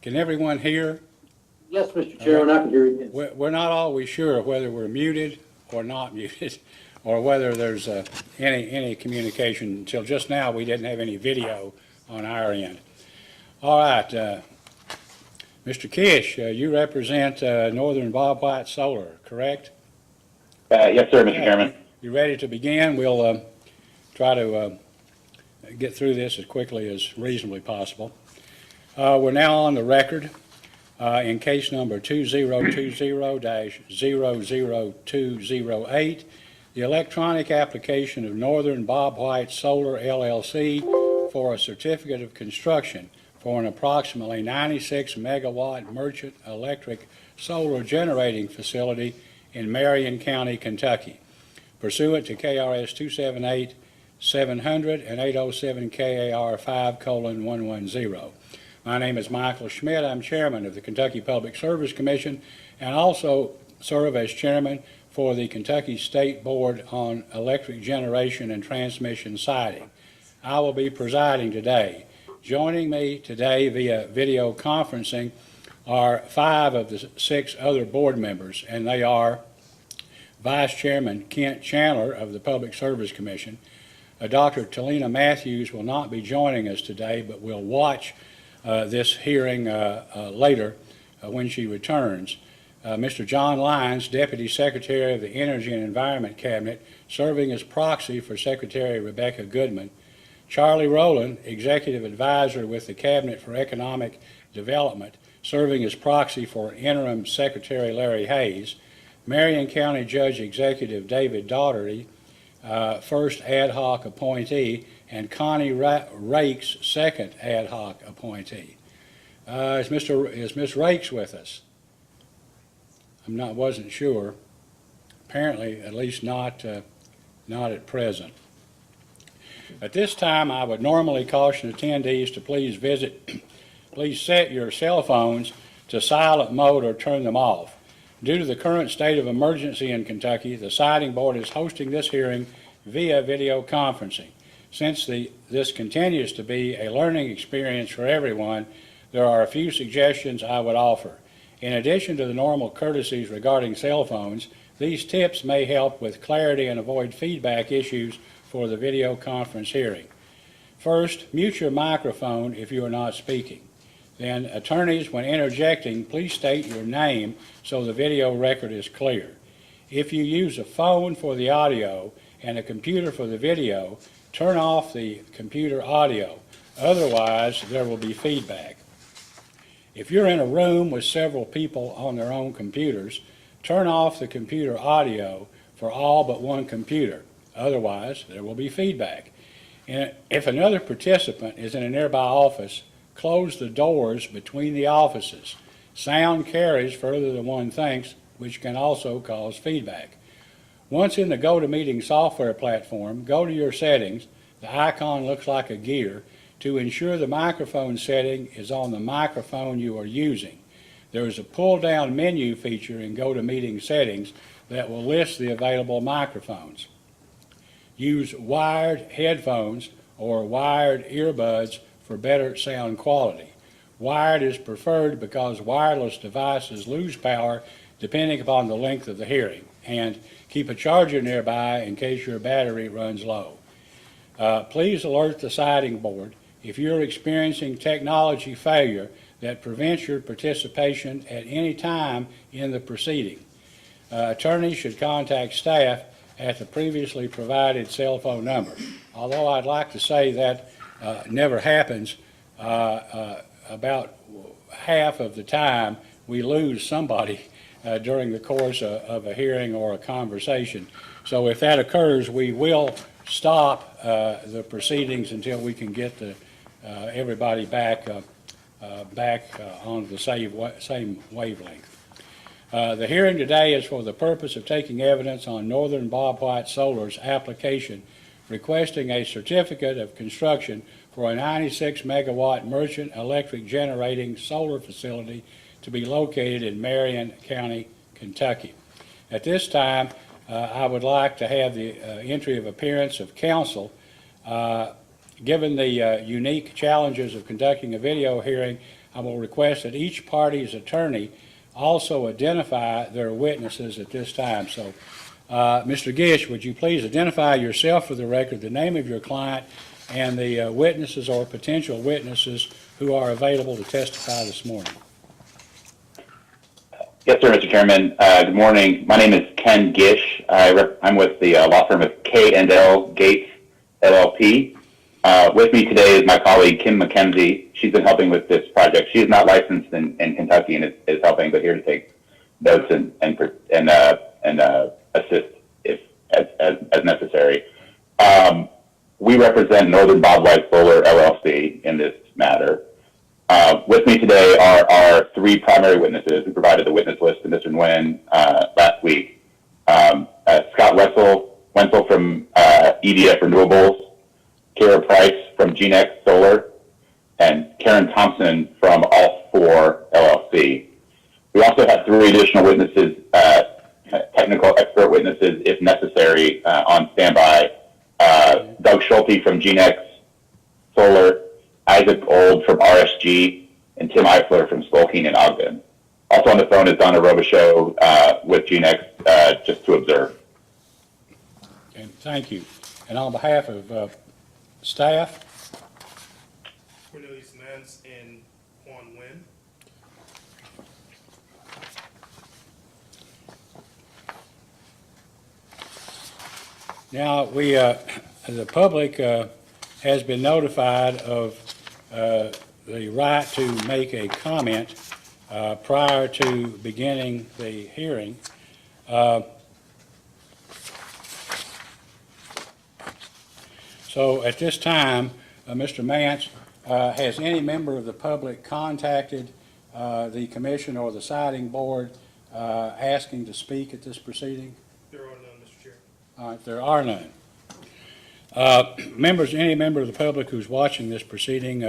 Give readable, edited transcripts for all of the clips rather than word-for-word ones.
Can everyone hear? Yes, Mr. Chairman, I can hear you. We're not always sure whether we're muted or not muted, or whether there's any communication. Until just now, we didn't have any video on our end. All right, Mr. Kish, you represent Northern Bobwhite Solar, correct? Yes, sir, Mr. Chairman. You ready to begin? We'll try to get through this as quickly as reasonably possible. We're now on the record in case number 2020-00208, the electronic application of Northern Bobwhite Solar LLC for a certificate of construction for an approximately 96 megawatt merchant electric solar generating facility in Marion County, Kentucky, pursuant to KRS 278-700 and 807 KAR 5:110. My name is Michael Schmidt. I'm chairman of the Kentucky Public Service Commission and also serve as chairman for the Kentucky State Board on Electric Generation and Transmission Siting. I will be presiding today. Joining me today via video conferencing are 5 of the 6 other board members, and they are Vice Chairman Kent Chandler of the Public Service Commission. Dr. Talina Matthews will not be joining us today, but will watch this hearing later when she returns. Mr. John Lyons, Deputy Secretary of the Energy and Environment Cabinet, serving as proxy for Secretary Rebecca Goodman. Charlie Rowland, Executive Advisor with the Cabinet for Economic Development, serving as proxy for Interim Secretary Larry Hayes. Marion County Judge Executive David Daugherty, first ad hoc appointee, and Connie Rakes, second ad hoc appointee. Is Ms. Rakes with us? Wasn't sure. Apparently, at least not at present. At this time, I would normally caution attendees to please set your cell phones to silent mode or turn them off. Due to the current state of emergency in Kentucky, the Siting Board is hosting this hearing via video conferencing. Since this continues to be a learning experience for everyone, there are a few suggestions I would offer. In addition to the normal courtesies regarding cell phones, these tips may help with clarity and avoid feedback issues for the video conference hearing. First, mute your microphone if you are not speaking. Then, attorneys, when interjecting, please state your name so the video record is clear. If you use a phone for the audio and a computer for the video, turn off the computer audio. Otherwise, there will be feedback. If you're in a room with several people on their own computers, turn off the computer audio for all but one computer. Otherwise, there will be feedback. And if another participant is in a nearby office, close the doors between the offices. Sound carries further than one thinks, which can also cause feedback. Once in the GoToMeeting software platform, go to your settings. The icon looks like a gear to ensure the microphone setting is on the microphone you are using. There is a pull-down menu feature in GoToMeeting settings that will list the available microphones. Use wired headphones or wired earbuds for better sound quality. Wired is preferred because wireless devices lose power depending upon the length of the hearing, and keep a charger nearby in case your battery runs low. Please alert the Siting Board if you're experiencing technology failure that prevents your participation at any time in the proceeding. Attorneys should contact staff at the previously provided cell phone number. Although I'd like to say that never happens, about half of the time we lose somebody during the course of a hearing or a conversation. So if that occurs, we will stop the proceedings until we can get everybody back on the same wavelength. The hearing today is for the purpose of taking evidence on Northern Bobwhite Solar's application requesting a certificate of construction for a 96 megawatt merchant electric generating solar facility to be located in Marion County, Kentucky. At this time, I would like to have the entry of appearance of counsel. Given the unique challenges of conducting a video hearing, I will request that each party's attorney also identify their witnesses at this time. So, Mr. Gish, would you please identify yourself for the record, the name of your client, and the witnesses or potential witnesses who are available to testify this morning? Yes, sir, Mr. Chairman. Good morning. My name is Ken Gish. I'm with the law firm of K&L Gates LLP. With me today is my colleague, Kim McKenzie. She's been helping with this project. She is not licensed in Kentucky and is helping, but here to take notes and assist if as necessary. We represent Northern Bobwhite Solar LLC in this matter. With me today are our three primary witnesses. We provided the witness list to Mr. Nguyen last week. Scott Wenzel from EDF Renewables, Kara Price from GeneX Solar, and Karen Thompson from All 4 LLC. We also have three additional witnesses, technical expert witnesses if necessary, on standby. Doug Schulte from GeneX Solar, Isaac Old from RSG, and Tim Eifler from Spokane and Ogden. Also on the phone is Donna Robichaux with GeneX, just to observe. And thank you. And on behalf of staff, Cornelius Nance and Juan Nguyen. now the public has been notified of the right to make a comment prior to beginning the hearing. So at this time, Mr. Mance, has any member of the public contacted the commission or the siding board asking to speak at this proceeding? There are none, Mr. Chair. All right, there are none. Any member of the public who's watching this proceeding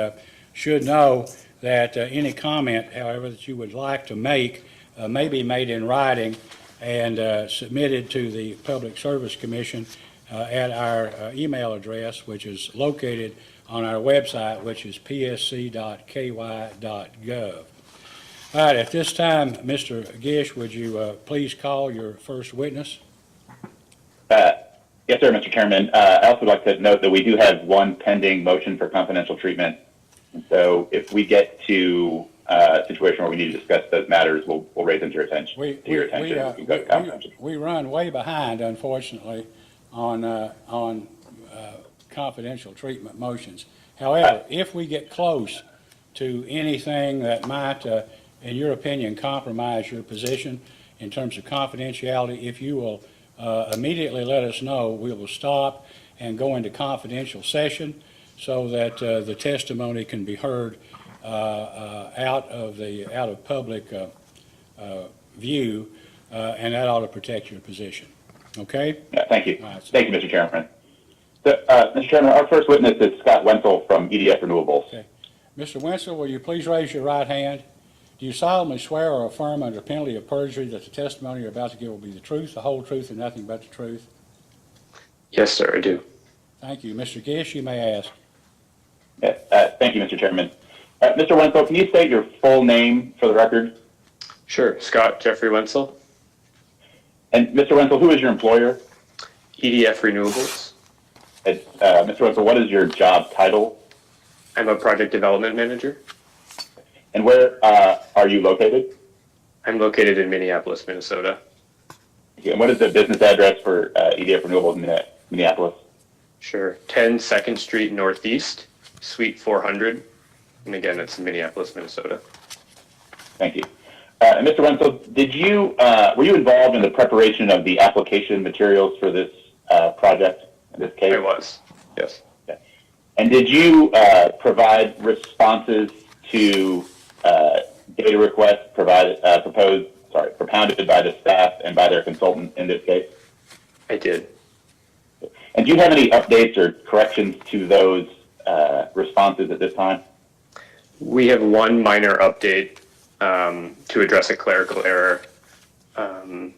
should know that any comment, however, that you would like to make may be made in writing and submitted to the Public Service Commission at our email address, which is located on our website, which is psc.ky.gov. All right, at this time, Mr. Gish, would you please call your first witness? Yes, sir, Mr. Chairman. I also would like to note that we do have one pending motion for confidential treatment. And so if we get to a situation where we need to discuss those matters, we'll raise them to your attention. We can go to confidential. We run way behind, unfortunately, on confidential treatment motions. However, if we get close to anything that might, in your opinion, compromise your position in terms of confidentiality, if you will immediately let us know, we will stop and go into confidential session so that the testimony can be heard out of public view, and that ought to protect your position. Okay? Yeah, thank you. Right, so- Thank you, Mr. Chairman. So, Mr. Chairman, our first witness is Scott Wenzel from EDF Renewables. Okay. Mr. Wenzel, will you please raise your right hand? Do you solemnly swear or affirm under penalty of perjury that the testimony you're about to give will be the truth, the whole truth, and nothing but the truth? Yes, sir, I do. Thank you. Mr. Gish, you may ask. Yes, thank you, Mr. Chairman. Mr. Wenzel, can you state your full name for the record? Sure. Scott Jeffrey Wenzel, And Mr. Wenzel, who is your employer? EDF Renewables. Mr. Wenzel, what is your job title? I'm a project development manager. And where are you located? I'm located in Minneapolis, Minnesota. And what is the business address for EDF Renewables in Minneapolis? Sure. 10 2nd Street Northeast, Suite 400. And again, it's in Minneapolis, Minnesota. Thank you. And Mr. Wenzel, were you involved in the preparation of the application materials for this project, in this case? I was, yes. And did you provide responses to data requests propounded by the staff and by their consultant in this case? I did. And do you have any updates or corrections to those responses at this time? We have one minor update to address a clerical error.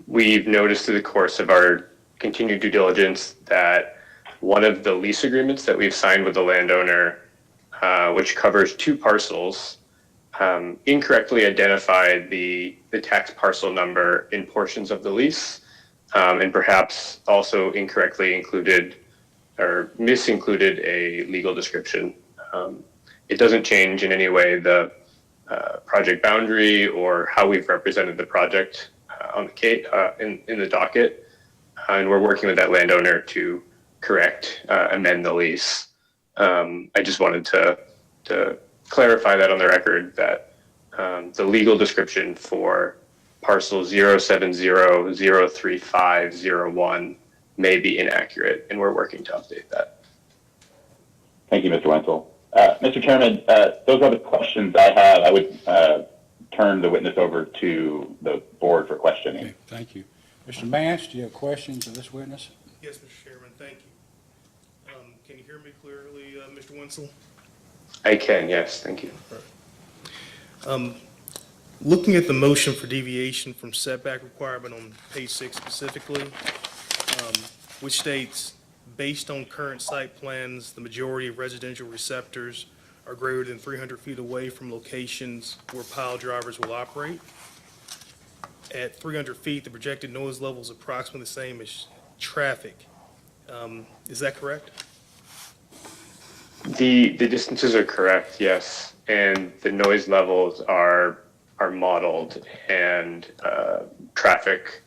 We've noticed through the course of our continued due diligence that one of the lease agreements that we've signed with the landowner, which covers 2 parcels, incorrectly identified the tax parcel number in portions of the lease, and perhaps also incorrectly included or misincluded a legal description. It doesn't change in any way the project boundary or how we've represented the project on in the docket, and we're working with that landowner to correct, amend the lease. I just wanted to clarify that on the record that the legal description for parcel 070-03501 may be inaccurate, and we're working to update that. Thank you, Mr. Wenzel. Mr. Chairman, those are the questions I have. I would turn the witness over to the board for questioning. Okay, thank you. Mr. Mance, do you have questions of this witness? Yes, Mr. Chairman, thank you. Can you hear me clearly, Mr. Wenzel? I can, yes, thank you. Looking at the motion for deviation from setback requirement on page 6 specifically, which states, based on current site plans, the majority of residential receptors are greater than 300 feet away from locations where pile drivers will operate. At 300 feet, the projected noise level is approximately the same as traffic. Is that correct? The distances are correct, yes, and the noise levels are modeled, and traffic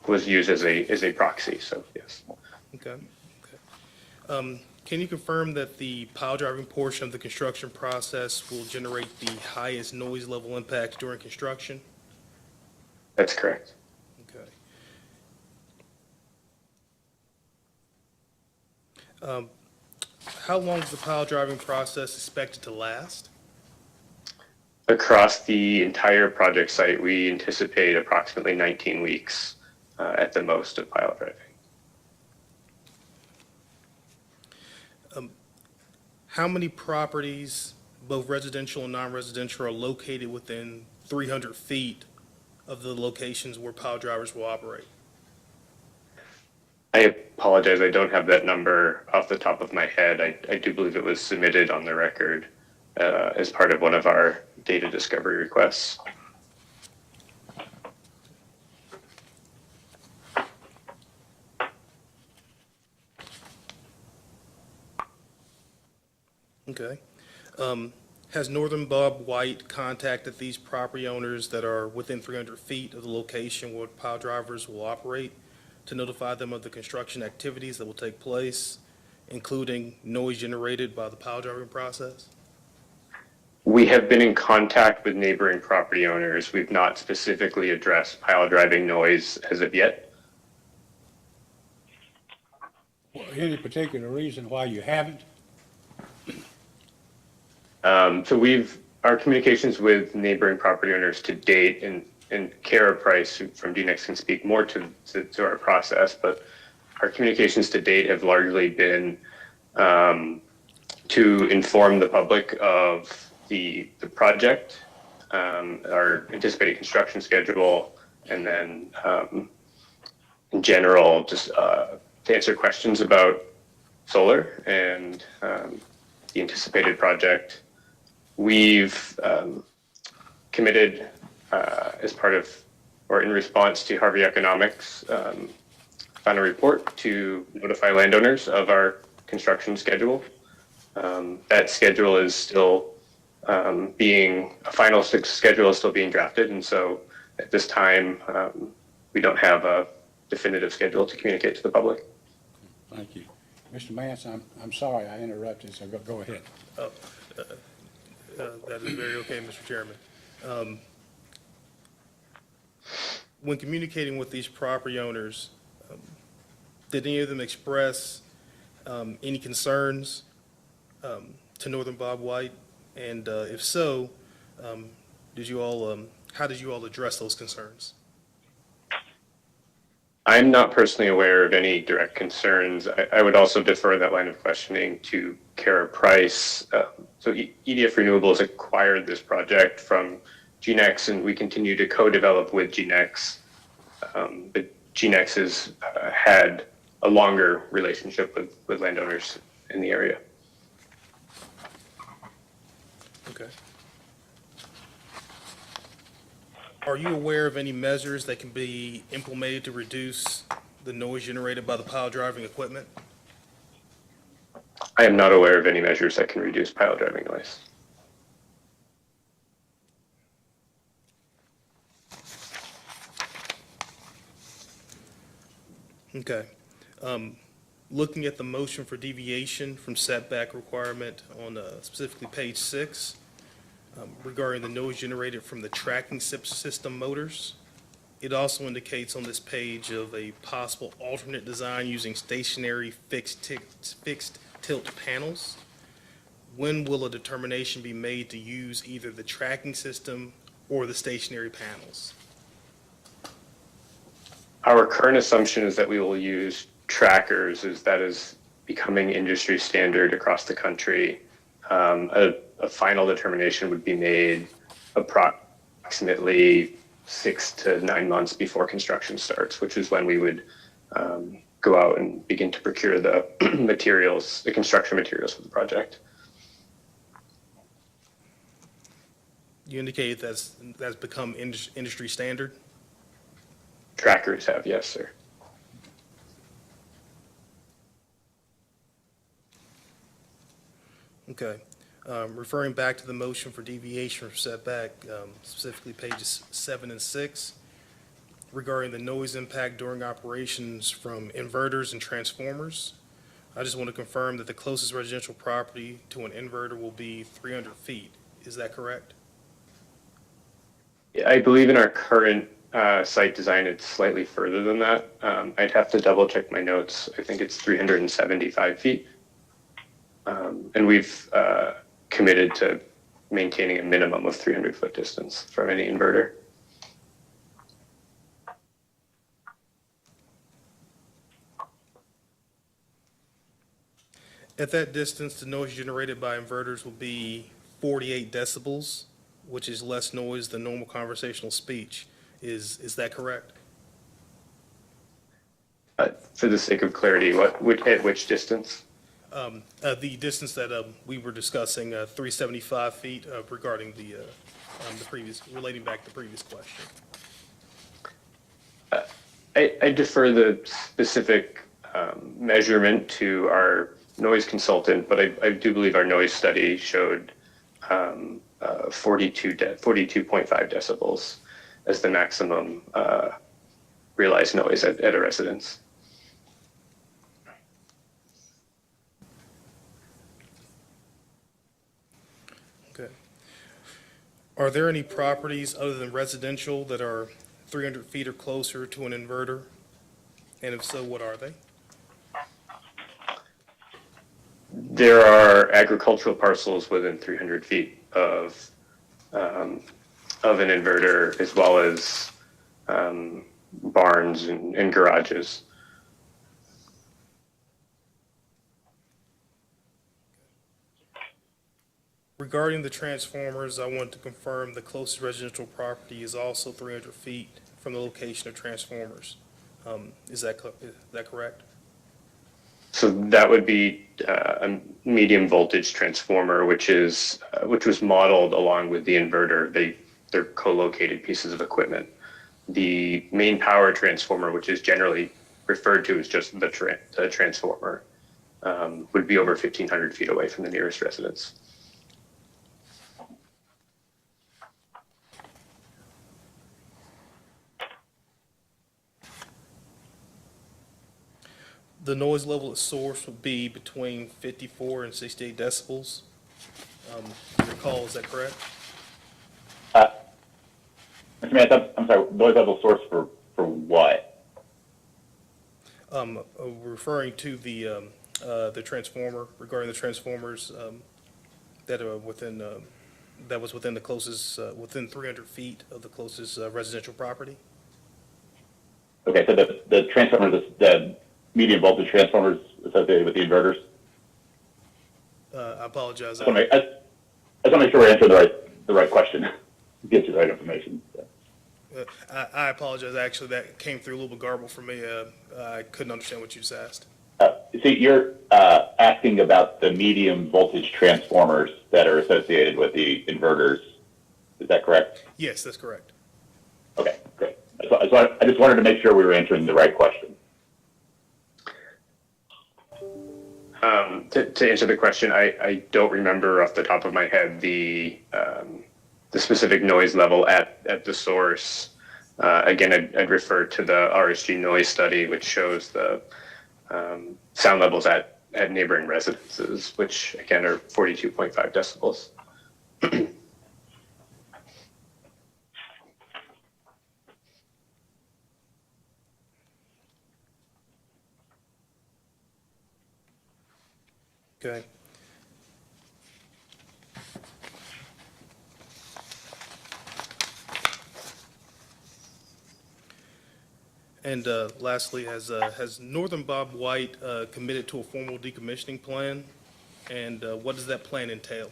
was used as a proxy. So yes. Okay. Can you confirm that the pile driving portion of the construction process will generate the highest noise level impact during construction? That's correct. Okay. How long is the pile driving process expected to last? Across the entire project site, we anticipate approximately 19 weeks at the most of pile driving. How many properties, both residential and non-residential, are located within 300 feet of the locations where pile drivers will operate? I apologize, I don't have that number off the top of my head. I do believe it was submitted on the record as part of one of our data discovery requests. Okay. Has Northern Bobwhite contacted these property owners that are within 300 feet of the location where pile drivers will operate to notify them of the construction activities that will take place, including noise generated by the pile driving process? We have been in contact with neighboring property owners. We've not specifically addressed pile driving noise as of yet. Any particular reason why you haven't? So our communications with neighboring property owners to date, and Kara Price from DNX can speak more to our process, but our communications to date have largely been to inform the public of the project, our anticipated construction schedule, and then in general, just to answer questions about solar and the anticipated project. We've committed as part of or in response to Harvey Economics final report to notify landowners of our construction schedule. That schedule is still a final schedule is still being drafted, and so at this time we don't have a definitive schedule to communicate to the public. Thank you. Mr. Mance, I'm sorry I interrupted, so go ahead. That is very okay, Mr. Chairman. When communicating with these property owners, did any of them express any concerns to Northern Bobwhite? And if so, how did you all address those concerns? I'm not personally aware of any direct concerns. I would also defer that line of questioning to Kara Price. So EDF Renewables acquired this project from GNX, and we continue to co-develop with GNX. But GNX has had a longer relationship with landowners in the area. Okay. Are you aware of any measures that can be implemented to reduce the noise generated by the pile driving equipment? I am not aware of any measures that can reduce pile driving noise. Okay. Looking at the motion for deviation from setback requirement on specifically page 6, regarding the noise generated from the tracking system motors, it also indicates on this page of a possible alternate design using stationary fixed tilt panels. When will a determination be made to use either the tracking system or the stationary panels? Our current assumption is that we will use trackers, as that is becoming industry standard across the country. A final determination would be made approximately 6 to 9 months before construction starts, which is when we would go out and begin to procure the materials, the construction materials for the project. You indicated that's become industry standard? Trackers have, yes, sir. Okay. Referring back to the motion for deviation from setback, specifically pages 7 and 6, regarding the noise impact during operations from inverters and transformers, I just want to confirm that the closest residential property to an inverter will be 300 feet. Is that correct? I believe in our current site design, it's slightly further than that. I'd have to double check my notes. I think it's 375 feet. And we've committed to maintaining a minimum of 300-foot distance from any inverter. At that distance, the noise generated by inverters will be 48 decibels, which is less noise than normal conversational speech. Is that correct? For the sake of clarity, at which distance? The distance that we were discussing, 375 feet, regarding the previous, relating back to the previous question. I defer the specific measurement to our noise consultant, but I do believe our noise study showed 42.5 decibels as the maximum realized noise at a residence. Okay. Are there any properties other than residential that are 300 feet or closer to an inverter? And if so, what are they? There are agricultural parcels within 300 feet of an inverter, as well as barns and garages. Regarding the transformers, I want to confirm the closest residential property is also 300 feet from the location of transformers. Is that correct? So that would be a medium voltage transformer, which was modeled along with the inverter. They're co-located pieces of equipment. The main power transformer, which is generally referred to as just the transformer, would be over 1,500 feet away from the nearest residence. The noise level at source would be between 54 and 68 decibels. Do you recall, is that correct? Mr. Mayor, I'm sorry, noise level source for what? Referring to the transformer, regarding the transformers that are within, that was within the closest, within 300 feet of the closest residential property? Okay, so the transformers, the medium voltage transformers associated with the inverters? I apologize. I just want to make sure we're answering the right question, get you the right information. So. I apologize. Actually, that came through a little bit garbled for me. I couldn't understand what you just asked. So you're asking about the medium voltage transformers that are associated with the inverters. Is that correct? Yes, that's correct. Okay, great. So I just wanted to make sure we were answering the right question. To answer the question, I don't remember off the top of my head the specific noise level at the source. Again, I'd refer to the RSG noise study, which shows the sound levels at neighboring residences, which again are 42.5 decibels. Okay. And lastly, has Northern Bobwhite committed to a formal decommissioning plan? And what does that plan entail?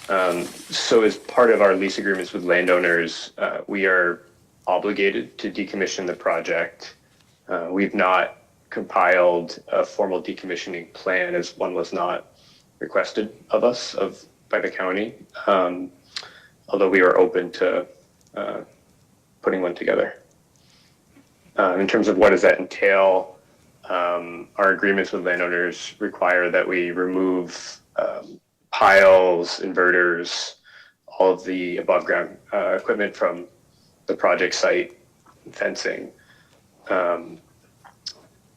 So as part of our lease agreements with landowners, we are obligated to decommission the project. We've not compiled a formal decommissioning plan, as one was not requested of us by the county, although we are open to putting one together. In terms of what does that entail, our agreements with landowners require that we remove piles, inverters, all of the above ground equipment from the project site, fencing.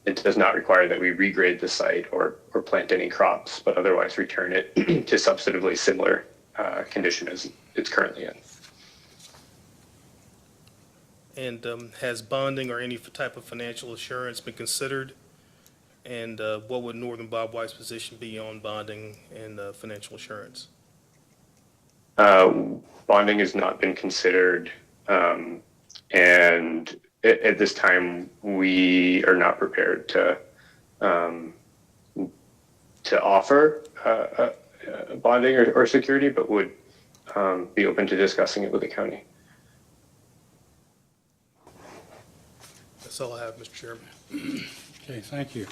It does not require that we regrade the site or plant any crops, but otherwise return it to substantively similar condition as it's currently in. And has bonding or any type of financial assurance been considered? And what would Northern Bobwhite's position be on bonding and financial assurance? Bonding has not been considered, and at this time, we are not prepared to offer bonding or security, but would be open to discussing it with the county. That's all I have, Mr. Chairman. Okay, thank you.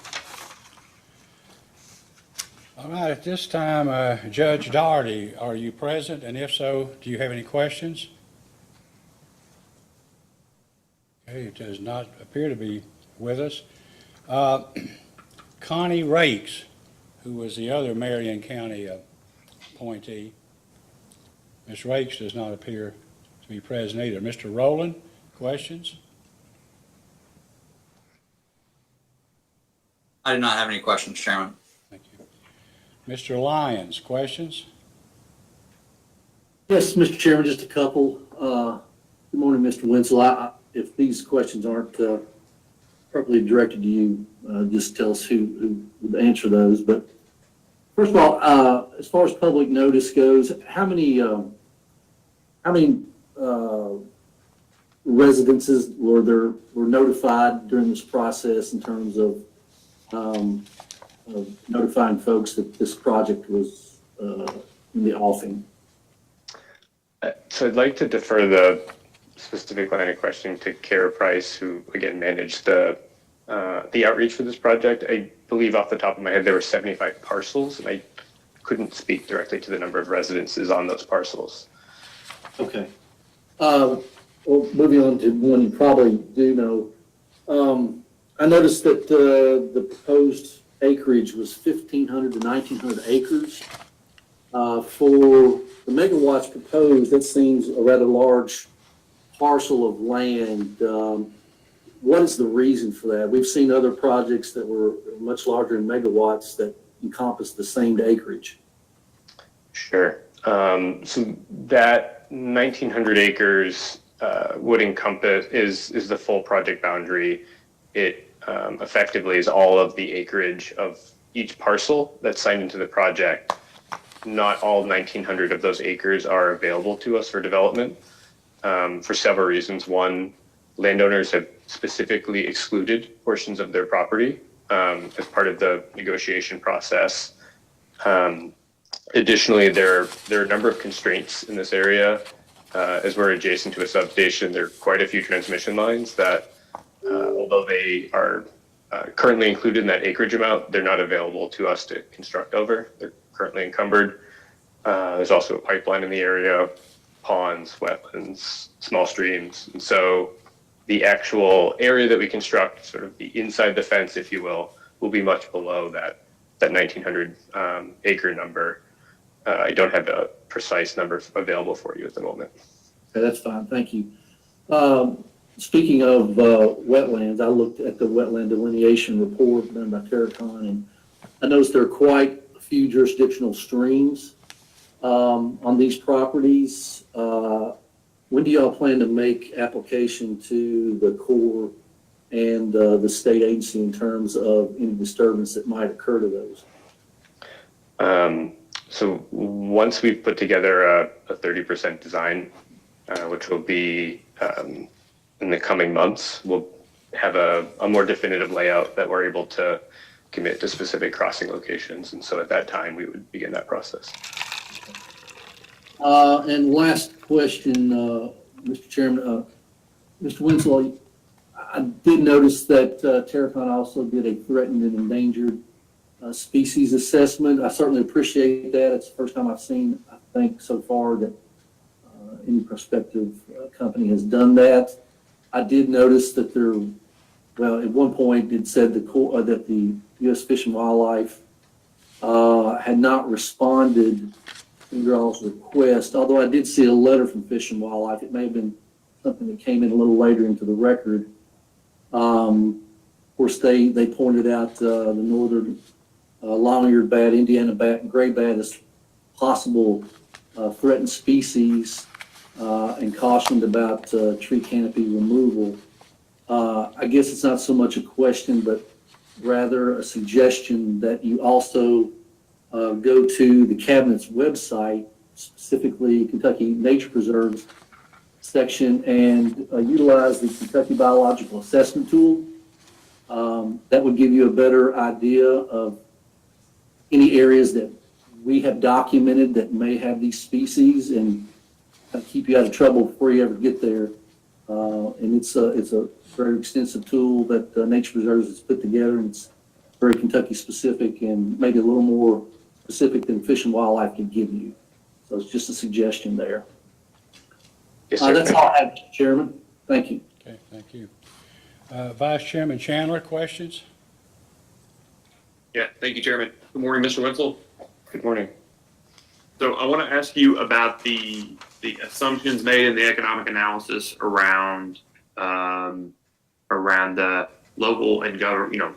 All right, at this time, Judge Doherty, are you present? And if so, do you have any questions? Okay, it does not appear to be with us. Connie Rakes, who was the other Marion County appointee. Ms. Rakes does not appear to be present either. Mr. Rowland, questions? I do not have any questions, Chairman. Thank you. Mr. Lyons, questions? Yes, Mr. Chairman, just a couple. Good morning, Mr. Wenzel. If these questions aren't properly directed to you, just tell us who would answer those. But first of all, as far as public notice goes, how many residences were notified during this process in terms of notifying folks that this project was in the offing? So I'd like to defer the specific line of questioning to Kara Price, who again managed the outreach for this project. I believe off the top of my head there were 75 parcels, and I couldn't speak directly to the number of residences on those parcels. Okay. Well, moving on to one you probably do know. I noticed that the proposed acreage was 1,500 to 1,900 acres. For the megawatts proposed, that seems a rather large parcel of land. What is the reason for that? We've seen other projects that were much larger in megawatts that encompass the same acreage. Sure. So that 1,900 acres would encompass is the full project boundary. It effectively is all of the acreage of each parcel that's signed into the project. Not all 1,900 of those acres are available to us for development for several reasons. One, landowners have specifically excluded portions of their property as part of the negotiation process. Additionally, there are a number of constraints in this area. As we're adjacent to a substation, there are quite a few transmission lines that, although they are currently included in that acreage amount, they're not available to us to construct over. They're currently encumbered. There's also a pipeline in the area, ponds, wetlands, small streams. And so the actual area that we construct, sort of the inside the fence, if you will be much below that 1,900 acre number. I don't have a precise number available for you at the moment. Okay, that's fine, thank you. Speaking of wetlands, I looked at the wetland delineation report done by Terracon, and I noticed there are quite a few jurisdictional streams on these properties. When do y'all plan to make application to the Corps and the state agency in terms of any disturbance that might occur to those? So once we've put together a 30% design, which will be in the coming months, we'll have a more definitive layout that we're able to commit to specific crossing locations. And so at that time, we would begin that process. And last question, Mr. Chairman, Mr. Winslow, I did notice that Terracon also did a threatened and endangered species assessment. I certainly appreciate that. It's the first time I've seen, I think, so far that any prospective company has done that. I did notice that at one point it said that the U.S. Fish and Wildlife had not responded to y'all's request, although I did see a letter from Fish and Wildlife. It may have been something that came in a little later into the record. Of course, they pointed out the northern long-eared bat, Indiana bat, and gray bat as possible threatened species, and cautioned about tree canopy removal. I guess it's not so much a question, but rather a suggestion that you also go to the cabinet's website, specifically Kentucky Nature Preserves section, and utilize the Kentucky Biological Assessment Tool. That would give you a better idea of any areas that we have documented that may have these species and keep you out of trouble before you ever get there. And it's a very extensive tool that Nature Preserves has put together, and it's very Kentucky specific and maybe a little more specific than Fish and Wildlife can give you. So it's just a suggestion there. Yes, sir. That's all I have, Mr. Chairman. Thank you. Okay, thank you. Vice Chairman Chandler, questions? Yeah, thank you, Chairman. Good morning, Mr. Wenzel. Good morning. So I want to ask you about the assumptions made in the economic analysis around the local and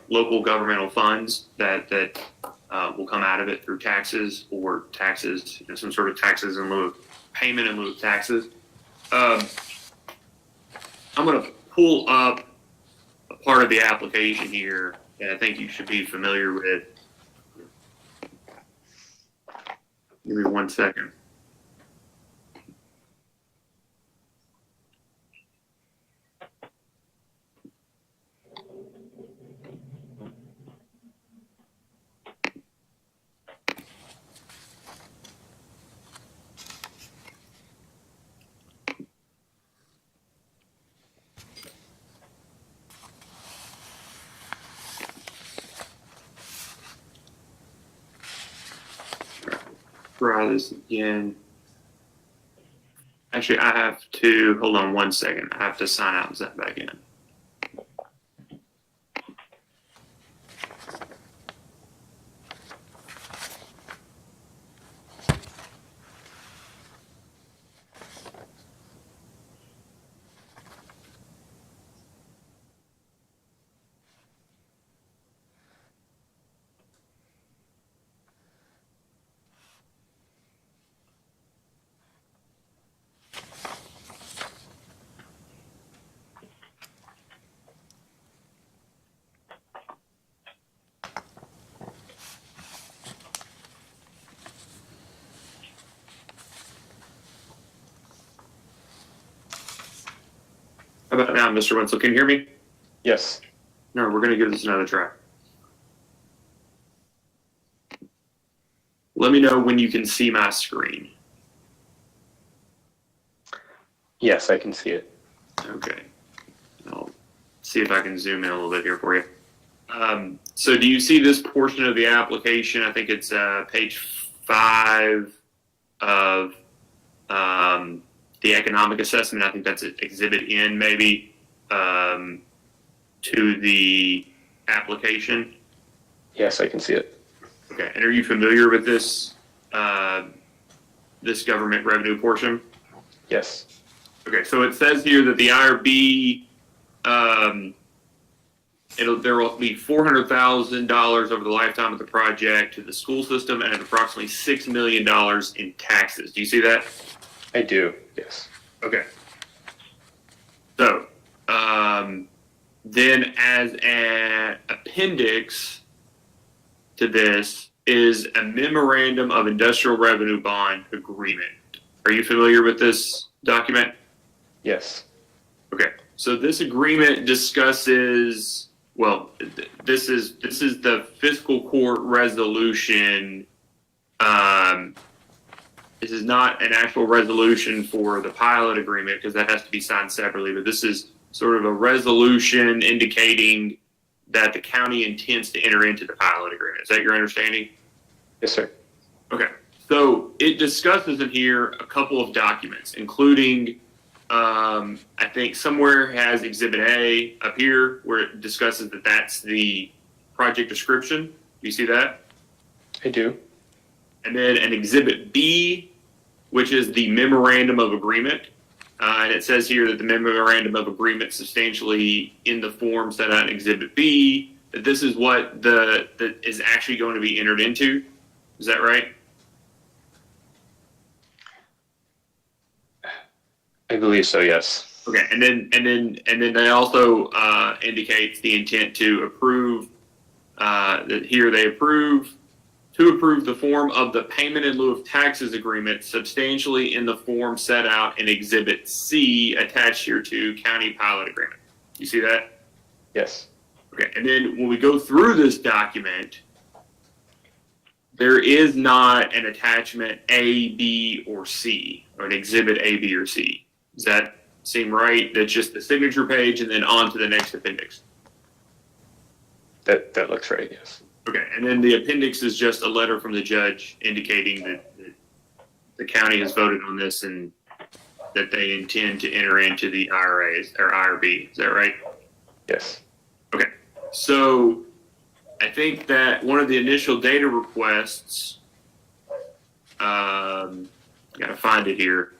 local governmental funds that will come out of it through taxes or taxes, some sort of taxes in lieu of payment in lieu of taxes. I'm going to pull up a part of the application here that I think you should be familiar with. Give me 1 second. Try this again. Actually, I have to, hold on 1 second. I have to sign out and sign back in. How about now, Mr. Wenzel? Can you hear me? Yes. No, we're going to give this another try. Let me know when you can see my screen. Yes, I can see it. Okay. I'll see if I can zoom in a little bit here for you. So do you see this portion of the application? I think it's page 5 of the economic assessment. I think that's Exhibit N, maybe, to the application. Yes, I can see it. Okay, and are you familiar with this, this government revenue portion? Yes. Okay, so it says here that the IRB, there will be $400,000 over the lifetime of the project to the school system and approximately $6 million in taxes. Do you see that? I do. Yes. Okay. So, then as an appendix to this is a memorandum of industrial revenue bond agreement. Are you familiar with this document? Yes. Okay. So this agreement discusses, well, this is the fiscal court resolution. This is not an actual resolution for the pilot agreement because that has to be signed separately, but this is sort of a resolution indicating that the county intends to enter into the pilot agreement. Is that your understanding? Yes, sir. Okay. So it discusses in here a couple of documents, including, I think somewhere has Exhibit A up here where it discusses that that's the project description. Do you see that? I do. And then an Exhibit B, which is the memorandum of agreement. And it says here that the memorandum of agreement substantially in the form set out in Exhibit B, that this is what that is actually going to be entered into. Is that right? I believe so. Yes. Okay. And then they also indicates the intent to approve, that here they approve the form of the payment in lieu of taxes agreement substantially in the form set out in Exhibit C attached here to county pilot agreement. You see that? Yes. Okay. And then when we go through this document, there is not an attachment A, B, or C, or an Exhibit A, B, or C. Does that seem right? That's just the signature page and then on to the next appendix. That looks right. Yes. Okay, and then the appendix is just a letter from the judge indicating that the county has voted on this and that they intend to enter into the IRAs or IRB. Is that right? Yes. Okay, so I think that one of the initial data requests, gotta find it here,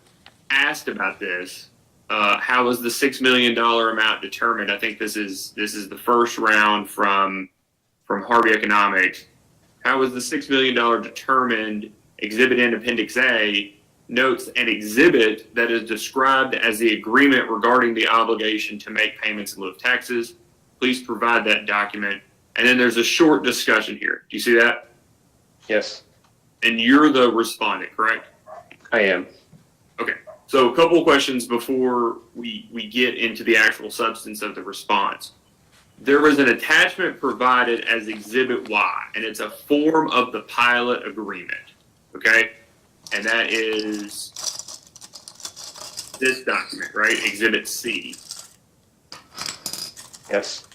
asked about this. How was the $6 million amount determined? I think this is the first round from Harvey Economics. How was the $6 million determined? Exhibit N, Appendix A notes an exhibit that is described as the agreement regarding the obligation to make payments in lieu of taxes. Please provide that document. And then there's a short discussion here. Do you see that? Yes. And you're the respondent, correct? I am. Okay. So a couple of questions before we get into the actual substance of the response. There was an attachment provided as Exhibit Y, and it's a form of the pilot agreement, okay? And that is this document, right? Exhibit C. Yes.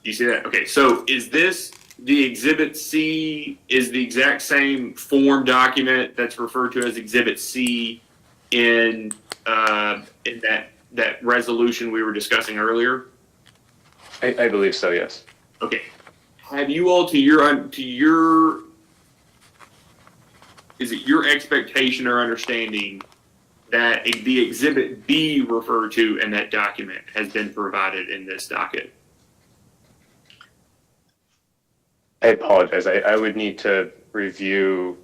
Do you see that? Okay, so is this the Exhibit C is the exact same form document that's referred to as Exhibit C in that resolution we were discussing earlier? I believe so. Yes. Okay. Have you all is it your expectation or understanding that the Exhibit B referred to in that document has been provided in this docket? I apologize. I would need to review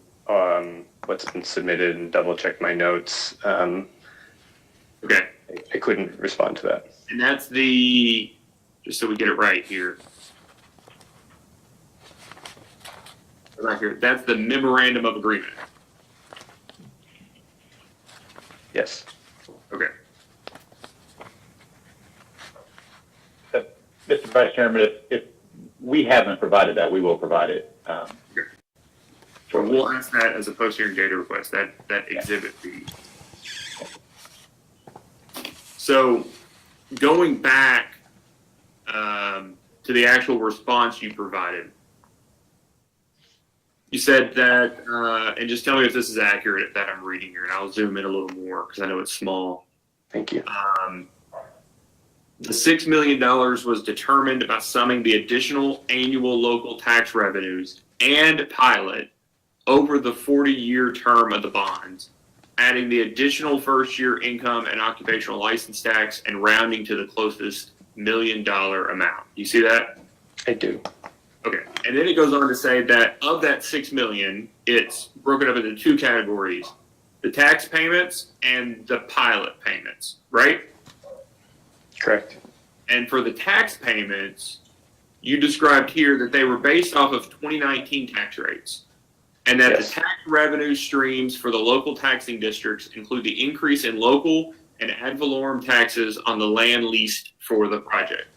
what's been submitted and double check my notes. Okay. I couldn't respond to that. And that's just so we get it right here. Right here. That's the memorandum of agreement. Yes. Okay. Mr. Vice Chairman, if we haven't provided that, we will provide it. So we'll ask that as a post-hearing data request, that Exhibit B. So going back to the actual response you provided, You said that, and just tell me if this is accurate that I'm reading here, and I'll zoom in a little more because I know it's small. Thank you. The $6 million was determined by summing the additional annual local tax revenues and pilot over the 40-year term of the bonds, adding the additional first-year income and occupational license tax and rounding to the closest $1 million amount. You see that? I do. Okay. And then it goes on to say that of that $6 million, it's broken up into two categories: the tax payments and the pilot payments, right? Correct. And for the tax payments, you described here that they were based off of 2019 tax rates, and that Yes. the tax revenue streams for the local taxing districts include the increase in local and ad valorem taxes on the land leased for the project.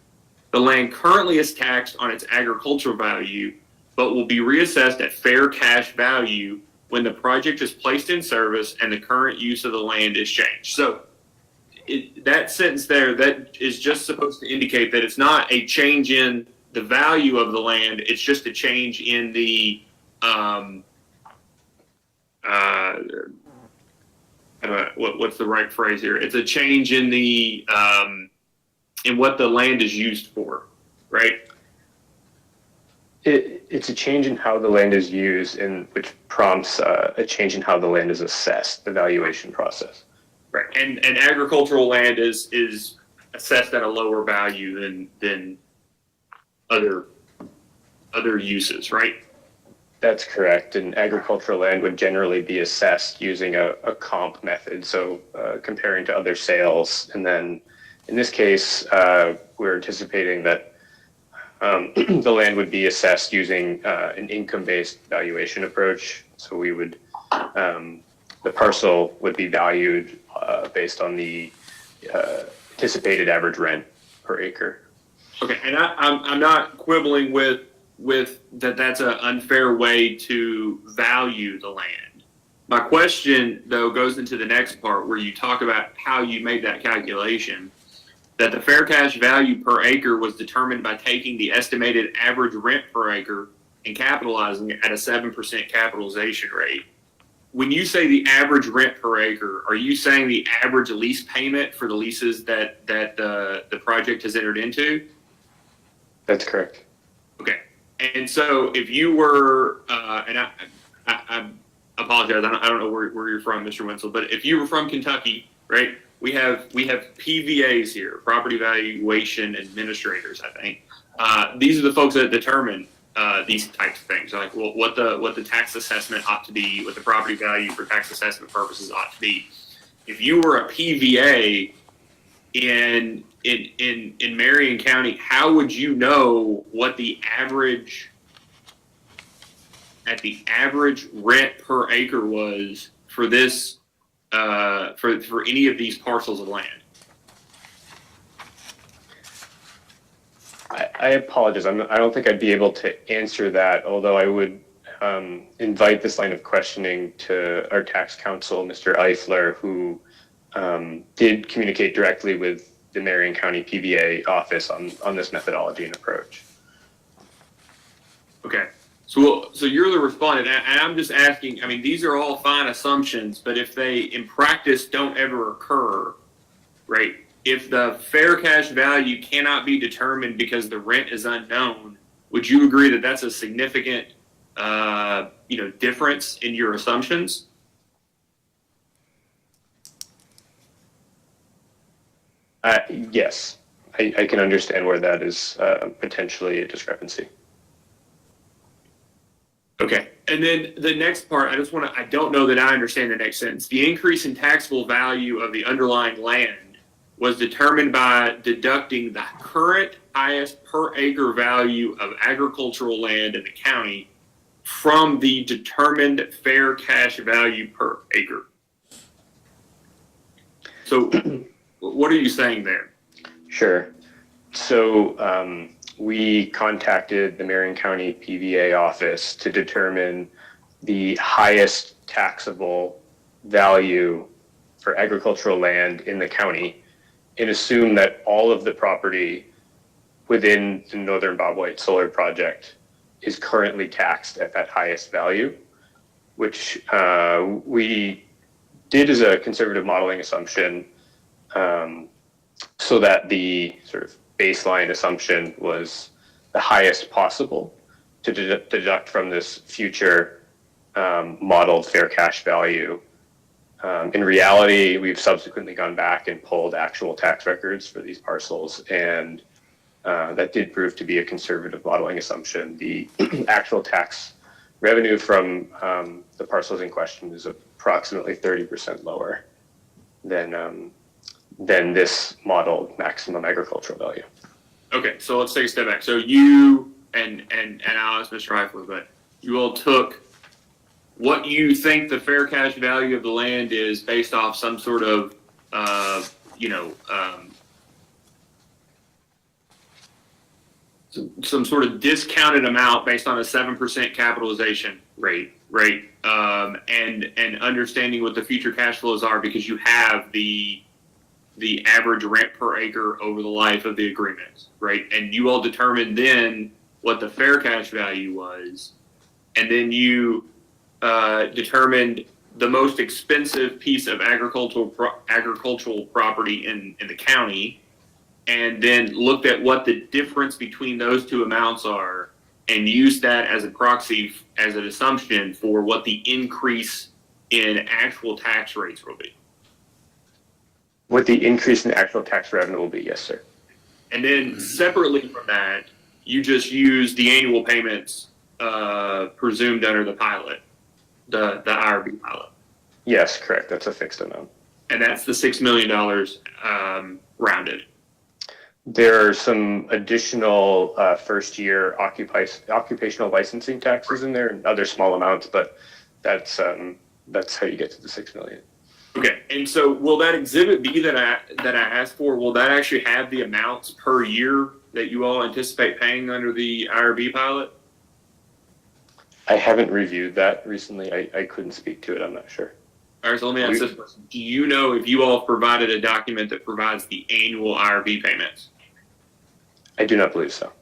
The land currently is taxed on its agricultural value, but will be reassessed at fair cash value when the project is placed in service and the current use of the land is changed. So that sentence there, that is just supposed to indicate that it's not a change in the value of the land, it's just a change in the what's the right phrase here? It's a change in the in what the land is used for, right? It's a change in how the land is used, and which prompts a change in how the land is assessed, the valuation process. Right. And agricultural land is assessed at a lower value than other uses, right? That's correct. And agricultural land would generally be assessed using a comp method, so comparing to other sales. And then in this case, we're anticipating that the land would be assessed using an income-based valuation approach. So we would, the parcel would be valued based on the anticipated average rent per acre. Okay, and I'm not quibbling with that. That's an unfair way to value the land. My question, though, goes into the next part where you talk about how you made that calculation, that the fair cash value per acre was determined by taking the estimated average rent per acre and capitalizing it at a 7% capitalization rate. When you say the average rent per acre, are you saying the average lease payment for the leases that the project has entered into? That's correct. Okay. And so if you were, and I apologize, I don't know where you're from, Mr. Wenzel, but if you were from Kentucky, right, we have PVAs here, property valuation administrators, I think. These are the folks that determine these types of things, like what the tax assessment ought to be, what the property value for tax assessment purposes ought to be. If you were a PVA in Marion County, how would you know what the average rent per acre was for this for any of these parcels of land? I apologize. I don't think I'd be able to answer that, although I would invite this line of questioning to our tax counsel, Mr. Eifler, who did communicate directly with the Marion County PVA office on this methodology and approach. Okay. So you're the respondent, and I'm just asking, I mean, these are all fine assumptions, but if they, in practice, don't ever occur, right? If the fair cash value cannot be determined because the rent is unknown, would you agree that that's a significant, difference in your assumptions? Yes, I can understand where that is potentially a discrepancy. Okay. And then the next part, I don't know that I understand the next sentence. The increase in taxable value of the underlying land was determined by deducting the current highest per acre value of agricultural land in the county from the determined fair cash value per acre. So what are you saying there? Sure. So we contacted the Marion County PVA office to determine the highest taxable value for agricultural land in the county and assume that all of the property within the Northern Bobwhite Solar Project is currently taxed at that highest value, which we did as a conservative modeling assumption, so that the sort of baseline assumption was the highest possible to deduct from this future modeled fair cash value. In reality, we've subsequently gone back and pulled actual tax records for these parcels, and that did prove to be a conservative modeling assumption. The actual tax revenue from the parcels in question is approximately 30% lower than this modeled maximum agricultural value. Okay, so let's take a step back. So you and I'll ask Mr. Eifler, but you all took what you think the fair cash value of the land is based off some sort of, some sort of discounted amount based on a 7% capitalization rate, right? And understanding what the future cash flows are because you have the average rent per acre over the life of the agreement, right? And you all determined then what the fair cash value was, and then you determined the most expensive piece of agricultural property in the county, and then looked at what the difference between those two amounts are, and used that as a proxy, as an assumption for what the increase in actual tax rates will be. What the increase in actual tax revenue will be, yes, sir. And then separately from that, you just use the annual payments presumed under the pilot, the IRB pilot. Yes, correct. That's a fixed amount. And that's the $6 million rounded. There are some additional first-year occupational licensing taxes in there and other small amounts, but that's how you get to the $6 million. Okay, and so will that exhibit B that I asked for, will that actually have the amounts per year that you all anticipate paying under the IRB pilot? I haven't reviewed that recently. I couldn't speak to it. I'm not sure. All right, so let me ask this question. Do you know if you all provided a document that provides the annual IRB payments? I do not believe so.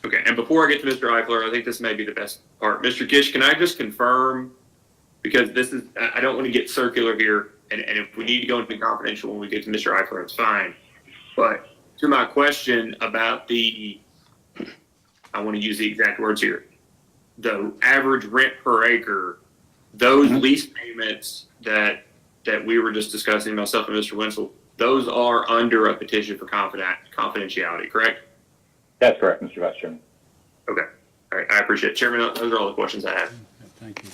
Okay, and before I get to Mr. Eifler, I think this may be the best part. Mr. Gish, can I just confirm, because this is, I don't want to get circular here, and if we need to go into confidential when we get to Mr. Eifler, it's fine. But to my question about I want to use the exact words here, the average rent per acre, those lease payments that we were just discussing, myself and Mr. Wenzel, those are under a petition for confidentiality, correct? That's correct, Mr. Vice Chairman. Okay. All right. I appreciate it. Chairman, those are all the questions I have. Thank you.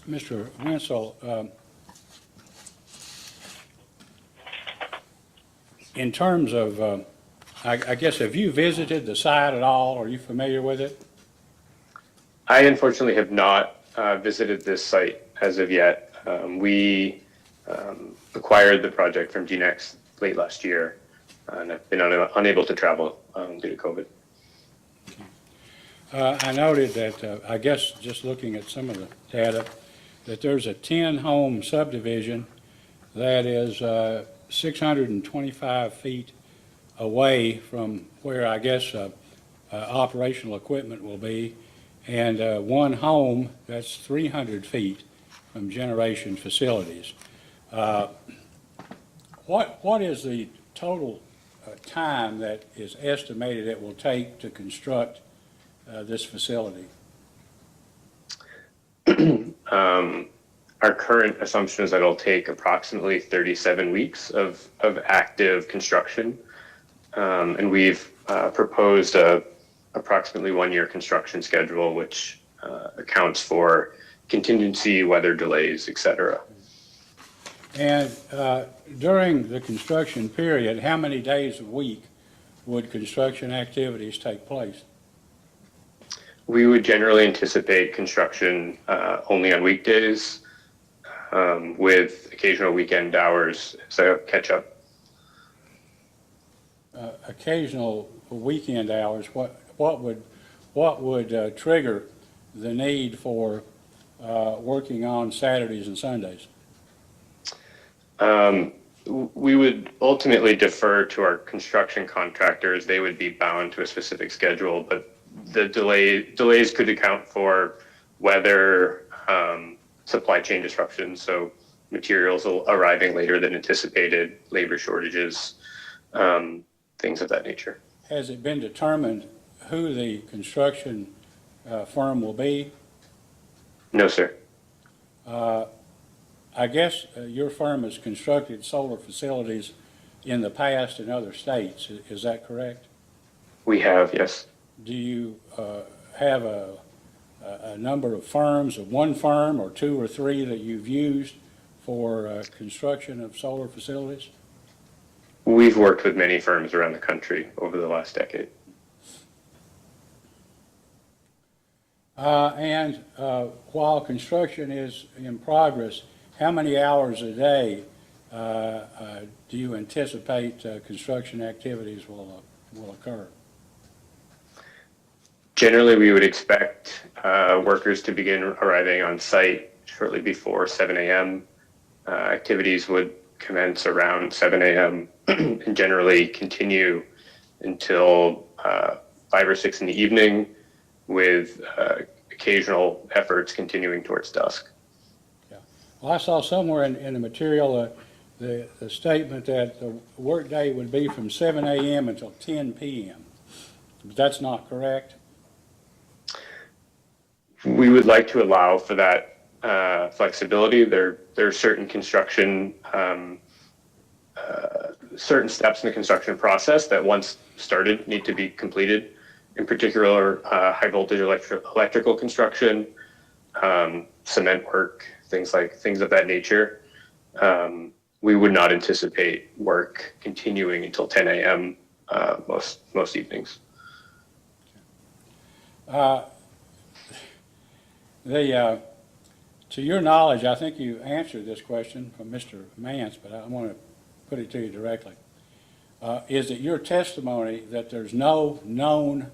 Mr. Wenzel, in terms of, I guess, have you visited the site at all? Are you familiar with it? I unfortunately have not visited this site as of yet. We acquired the project from GNEX late last year, and I've been unable to travel due to COVID. I noted that, I guess, just looking at some of the data, that there's a 10-home subdivision that is 625 feet away from where, I guess, operational equipment will be, and one home that's 300 feet from generation facilities. What is the total time that is estimated it will take to construct this facility? Our current assumption is that it'll take approximately 37 weeks of active construction, and we've proposed a approximately 1-year construction schedule, which accounts for contingency, weather delays, et cetera. And during the construction period, how many days a week would construction activities take place? We would generally anticipate construction only on weekdays, with occasional weekend hours as a catch-up. Occasional weekend hours, what would trigger the need for working on Saturdays and Sundays? We would ultimately defer to our construction contractors. They would be bound to a specific schedule, but the delays could account for weather, supply chain disruptions. So materials arriving later than anticipated, labor shortages, things of that nature. Has it been determined who the construction firm will be? No, sir. I guess your firm has constructed solar facilities in the past in other states. Is that correct? We have, yes. Do you have a number of firms, of one firm or two or three that you've used for construction of solar facilities? We've worked with many firms around the country over the last decade. And while construction is in progress, how many hours a day do you anticipate construction activities will occur? Generally, we would expect workers to begin arriving on site shortly before 7 a.m. Activities would commence around 7 a.m. and generally continue until 5 or 6 in the evening, with occasional efforts continuing towards dusk. Yeah. Well, I saw somewhere in the material the statement that the workday would be from 7 a.m. until 10 p.m. But that's not correct? We would like to allow for that flexibility. There are certain certain steps in the construction process that once started need to be completed. In particular, high voltage electrical construction, cement work, things of that nature. We would not anticipate work continuing until 10 a.m. Most evenings. To your knowledge, I think you answered this question from Mr. Mance, but I want to put it to you directly. Is it your testimony that there's no known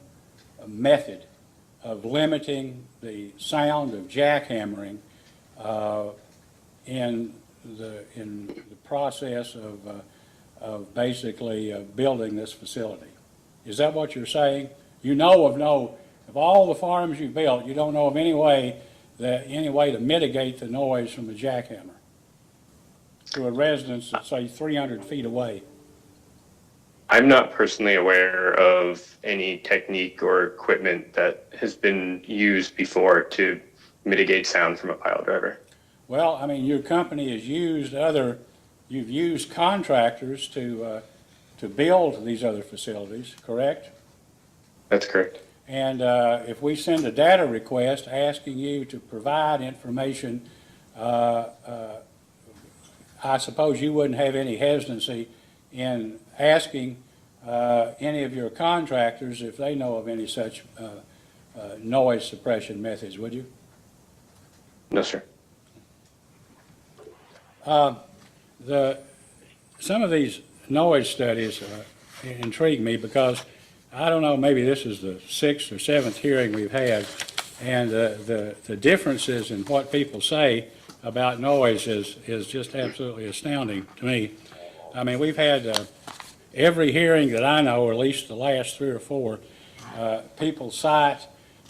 method of limiting the sound of jackhammering in the process of basically building this facility? Is that what you're saying? You know of all the farms you've built, you don't know of any way to mitigate the noise from a jackhammer to a residence that's, say, 300 feet away? I'm not personally aware of any technique or equipment that has been used before to mitigate sound from a pile driver. Well, I mean, your company has used you've used contractors to build these other facilities, correct? That's correct. And if we send a data request asking you to provide information, I suppose you wouldn't have any hesitancy in asking any of your contractors if they know of any such noise suppression methods, would you? No, sir. Some of these noise studies intrigue me because I don't know, maybe this is the 6th or 7th hearing we've had, and the differences in what people say about noise is just absolutely astounding to me. I mean, we've had every hearing that I know, or at least the last 3 or 4, people cite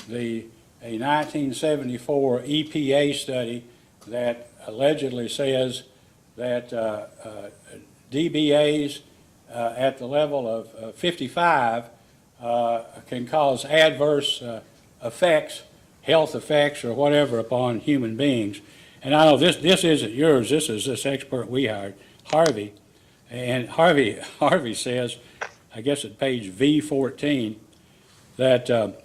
a 1974 EPA study that allegedly says that dBAs at the level of 55 can cause adverse effects, health effects or whatever upon human beings. And I know this isn't yours, this is this expert we hired, Harvey. And Harvey says, I guess at page V14, that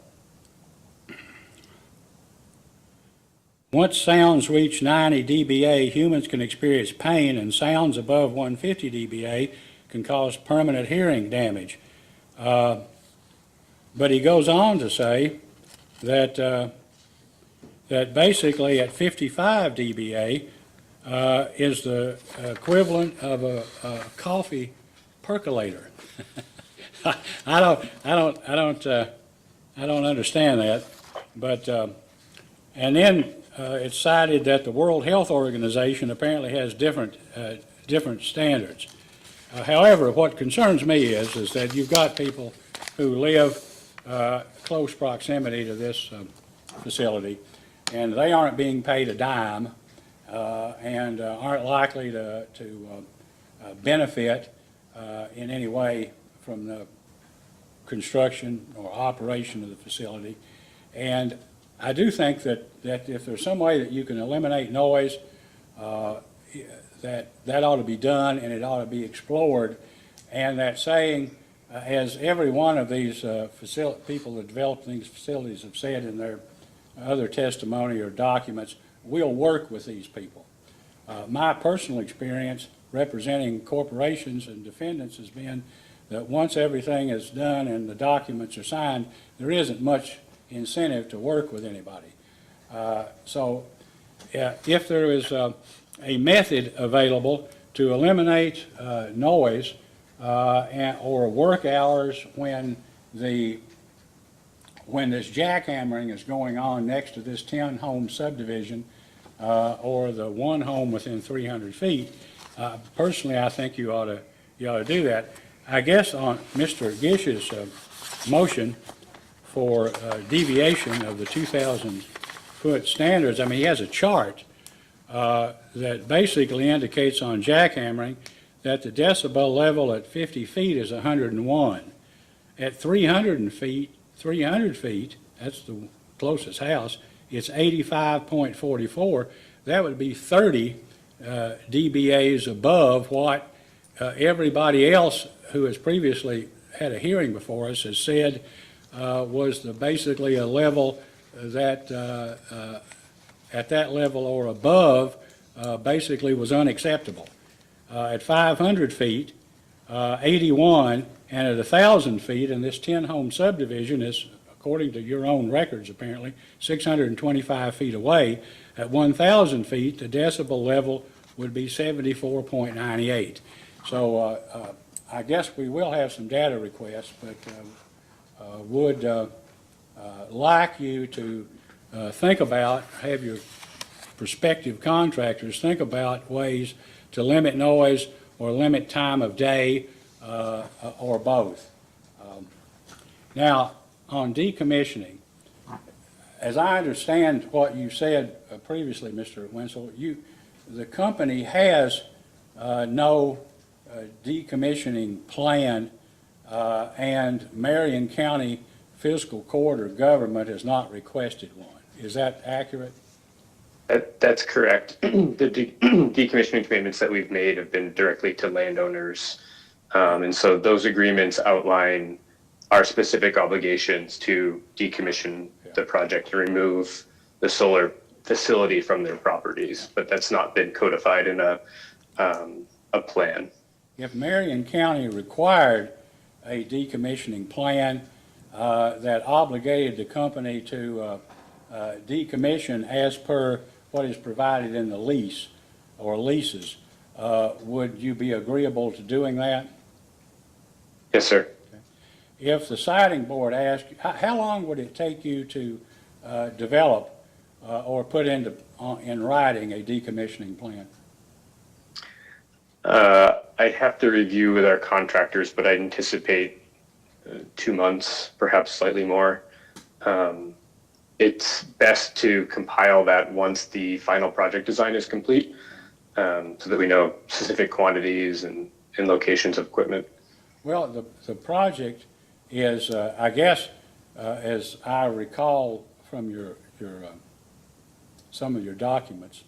once sounds reach 90 dBA, humans can experience pain, and sounds above 150 dBA can cause permanent hearing damage. But he goes on to say that that basically at 55 dBA is the equivalent of a coffee percolator. I don't understand that, but and then it's cited that the World Health Organization apparently has different standards. However, what concerns me is that you've got people who live close proximity to this facility, and they aren't being paid a dime and aren't likely to benefit in any way from the construction or operation of the facility. And I do think that if there's some way that you can eliminate noise, that ought to be done, and it ought to be explored. And that saying, as every one of these people that develop these facilities have said in their other testimony or documents, we'll work with these people. My personal experience representing corporations and defendants has been that once everything is done and the documents are signed, there isn't much incentive to work with anybody. So if there is a method available to eliminate noise or work hours when this jackhammering is going on next to this 10-home subdivision or the one home within 300 feet, personally, I think you ought to do that. I guess on Mr. Gish's motion for deviation of the 2,000-foot standards, I mean, he has a chart that basically indicates on jackhammering that the decibel level at 50 feet is 101. At 300 feet, that's the closest house, it's 85.44. That would be 30 dBAs above what everybody else who has previously had a hearing before us has said was basically a level that at that level or above basically was unacceptable. At 500 feet, 81, and at 1,000 feet, and this 10-home subdivision is, according to your own records apparently, 625 feet away. At 1,000 feet, the decibel level would be 74.98. So I guess we will have some data requests, but would like you to think about, have your prospective contractors think about ways to limit noise or limit time of day or both. Now, on decommissioning, as I understand what you said previously, Mr. Wenzel, the company has no decommissioning plan, and Marion County Fiscal Court or government has not requested one. Is that accurate? That's correct. The decommissioning commitments that we've made have been directly to landowners. And so those agreements outline our specific obligations to decommission the project to remove the solar facility from their properties, but that's not been codified in a plan. If Marion County required a decommissioning plan that obligated the company to decommission as per what is provided in the lease or leases, would you be agreeable to doing that? Yes, sir. If the siting board asked, how long would it take you to develop or put in writing a decommissioning plan? I'd have to review with our contractors, but I'd anticipate 2 months, perhaps slightly more. It's best to compile that once the final project design is complete, so that we know specific quantities and locations of equipment. Well, the project is, I guess, as I recall from your some of your documents,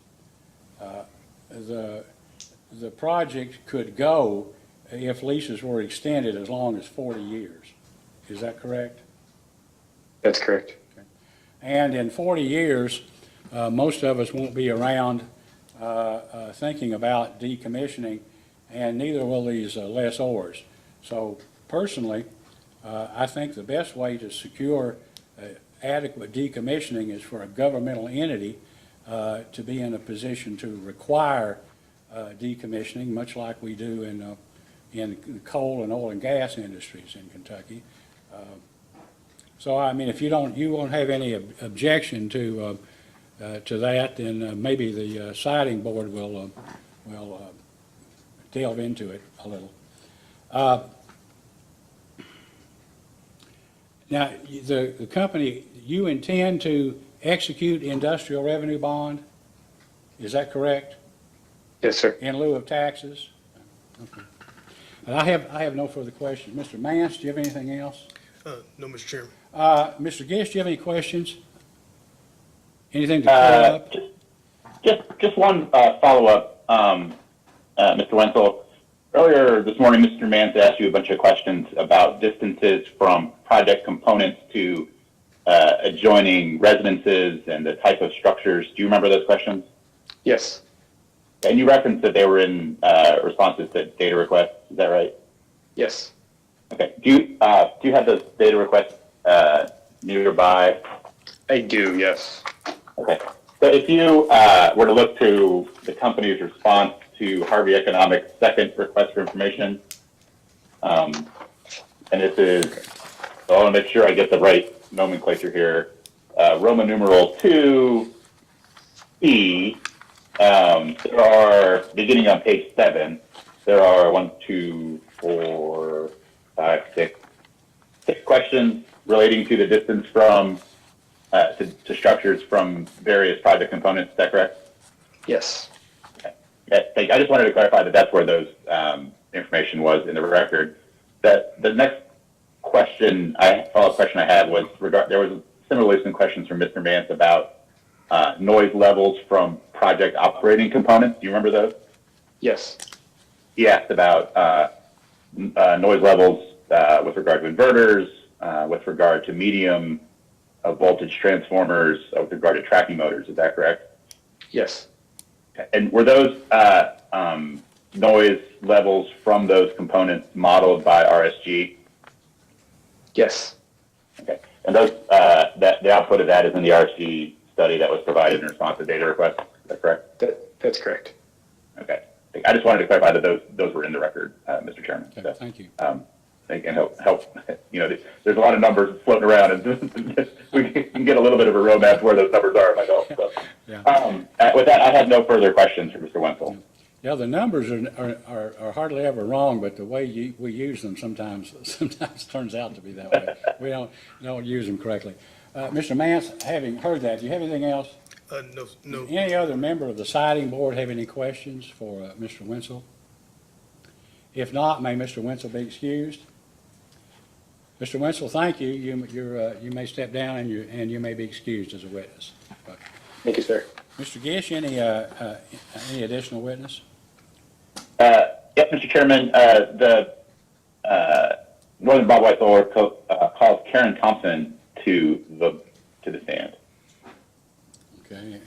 the project could go, if leases were extended, as long as 40 years. Is that correct? That's correct. Okay. And in 40 years, most of us won't be around thinking about decommissioning, and neither will these lessors. So personally, I think the best way to secure adequate decommissioning is for a governmental entity to be in a position to require decommissioning, much like we do in the coal and oil and gas industries in Kentucky. So I mean, if you won't have any objection to to that, then maybe the siding board will delve into it a little. Now, the company, you intend to execute industrial revenue bond? Is that correct? Yes, sir. In lieu of taxes? Okay. And I have no further questions. Mr. Mance, do you have anything else? No, Mr. Chairman. Mr. Gish, do you have any questions? Anything to clear up? Just one follow-up, Mr. Wenzel. Earlier this morning, Mr. Mance asked you a bunch of questions about distances from project components to adjoining residences and the type of structures. Do you remember those questions? Yes. And you referenced that they were in responses to data requests. Is that right? Yes. Okay. Do you have those data requests nearby? I do, yes. Okay. So if you were to look to the company's response to Harvey Economic's second request for information, and this is, so I want to make sure I get the right nomenclature here. Roman numeral 2E, there are, beginning on page 7, there are 6 questions relating to the distance from to structures from various project components. Is that correct? Yes. Okay. I just wanted to clarify that that's where those information was in the record. That the next question, follow-up question I had was there was similarly some questions from Mr. Mance about noise levels from project operating components. Do you remember those? Yes. He asked about noise levels with regard to inverters, with regard to medium voltage transformers, with regard to tracking motors. Is that correct? Yes. Okay. And were those noise levels from those components modeled by RSG? Yes. Okay. And those that the output of that is in the RSG study that was provided in response to data requests. Is that correct? That's correct. Okay. I just wanted to clarify that those were in the record, Mr. Chairman. Okay, So, thank you. they can help. You know, there's a lot of numbers floating around, and we can get a little bit of a roadmap where those numbers are myself. So, Yeah. with that, I have no further questions for Mr. Wenzel. Yeah, the numbers are hardly ever wrong, but the way we use them sometimes turns out to be that way. We don't use them correctly. Mr. Mance, having heard that, do you have anything else? No. Any other member of the siding board have any questions for Mr. Wenzel? If not, may Mr. Wenzel be excused? Mr. Wenzel, thank you. You may step down and you may be excused as a witness. Thank you, sir. Mr. Gish, any additional witness? Yes, Mr. Chairman. The Northern Bobwhite Solar calls Karen Thompson to the stand. Okay,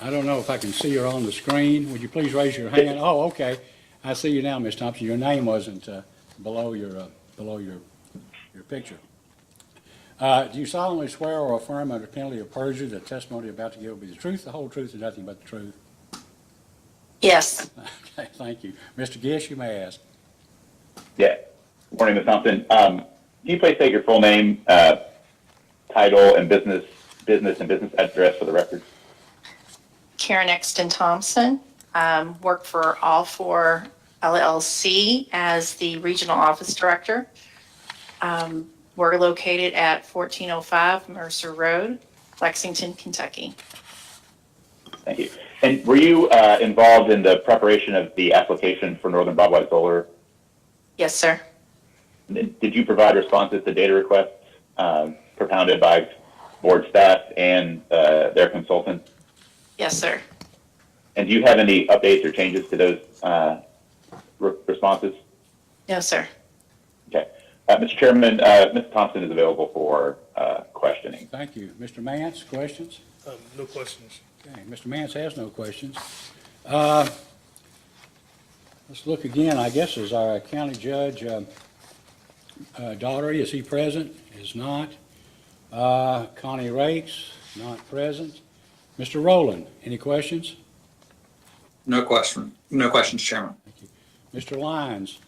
I don't know if I can see her on the screen. Would you please raise your hand? Oh, okay. I see you now, Ms. Thompson. Your name wasn't below your picture. Do you solemnly swear or affirm under penalty of perjury that testimony you're about to give will be the truth, the whole truth, and nothing but the truth? Yes. Okay, thank you. Mr. Gish, you may ask. Yeah. Good morning, Ms. Thompson. Can you please state your full name, title, and business address for the record? Karen Exton Thompson. Work for All Four LLC as the regional office director. We're located at 1405 Mercer Road, Lexington, Kentucky. Thank you. And were you involved in the preparation of the application for Northern Bobwhite Solar? Yes, sir. Did you provide responses to data requests propounded by board staff and their consultants? Yes, sir. And do you have any updates or changes to those responses? No, sir. Okay. Mr. Chairman, Ms. Thompson is available for questioning. Thank you. Mr. Mance, questions? No questions. Okay, Mr. Mance has no questions. Let's look again, I guess, is our county judge, Daugherty, is he present? Is not. Connie Rakes, not present. Mr. Rowland, any questions? No question. No questions, Chairman. Thank you. Mr. Lyons,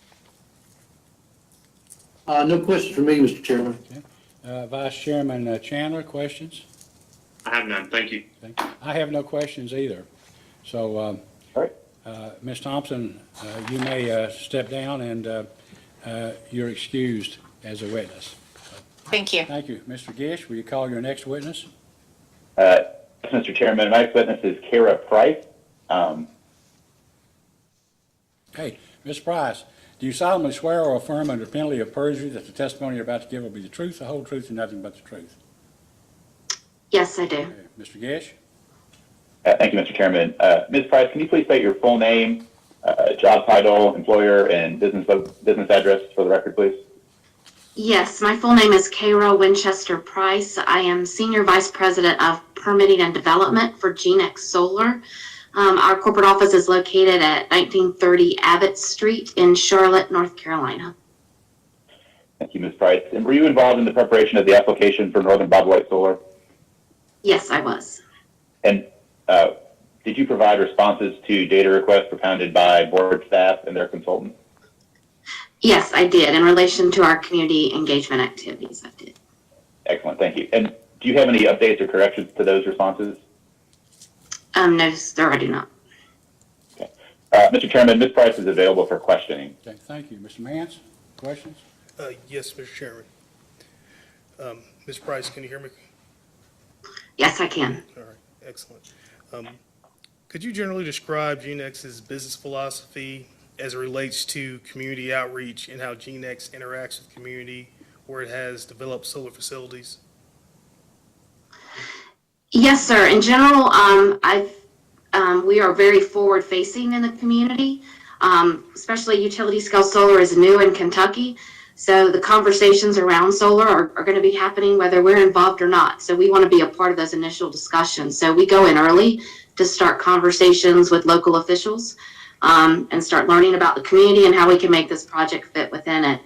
No question for me, Mr. Chairman. Vice Chairman Chandler, questions? I have none. Thank you. Thank you. I have no questions either. So, All right. Ms. Thompson, you may step down, and you're excused as a witness. Thank you. Thank you. Mr. Gish, will you call your next witness? Mr. Chairman, my next witness is Kara Price. Hey, Ms. Price, do you solemnly swear or affirm under penalty of perjury that the testimony you're about to give will be the truth, the whole truth, and nothing but the truth? Yes, I do. Okay. Mr. Gish? Thank you, Mr. Chairman. Ms. Price, can you please state your full name, job title, employer, and business address for the record, please? Yes, my full name is Kara Winchester Price. I am Senior Vice President of Permitting and Development for GeneX Solar. Our corporate office is located at 1930 Abbott Street in Charlotte, North Carolina. Thank you, Ms. Price. And were you involved in the preparation of the application for Northern Bobwhite Solar? Yes, I was. And did you provide responses to data requests propounded by board staff and their consultants? Yes, I did. In relation to our community engagement activities, I did. Excellent, thank you. And do you have any updates or corrections to those responses? No, sir, I do not. Okay. Mr. Chairman, Ms. Price is available for questioning. Okay, thank you. Mr. Mance, questions? Yes, Mr. Chairman. Ms. Price, can you hear me? Yes, I can. All right, excellent. Could you generally describe GeneX's business philosophy as it relates to community outreach and how GeneX interacts with community where it has developed solar facilities? Yes, sir. In general, we are very forward-facing in the community, especially utility-scale solar is new in Kentucky. So the conversations around solar are going to be happening whether we're involved or not. So we want to be a part of those initial discussions. So we go in early to start conversations with local officials and start learning about the community and how we can make this project fit within it.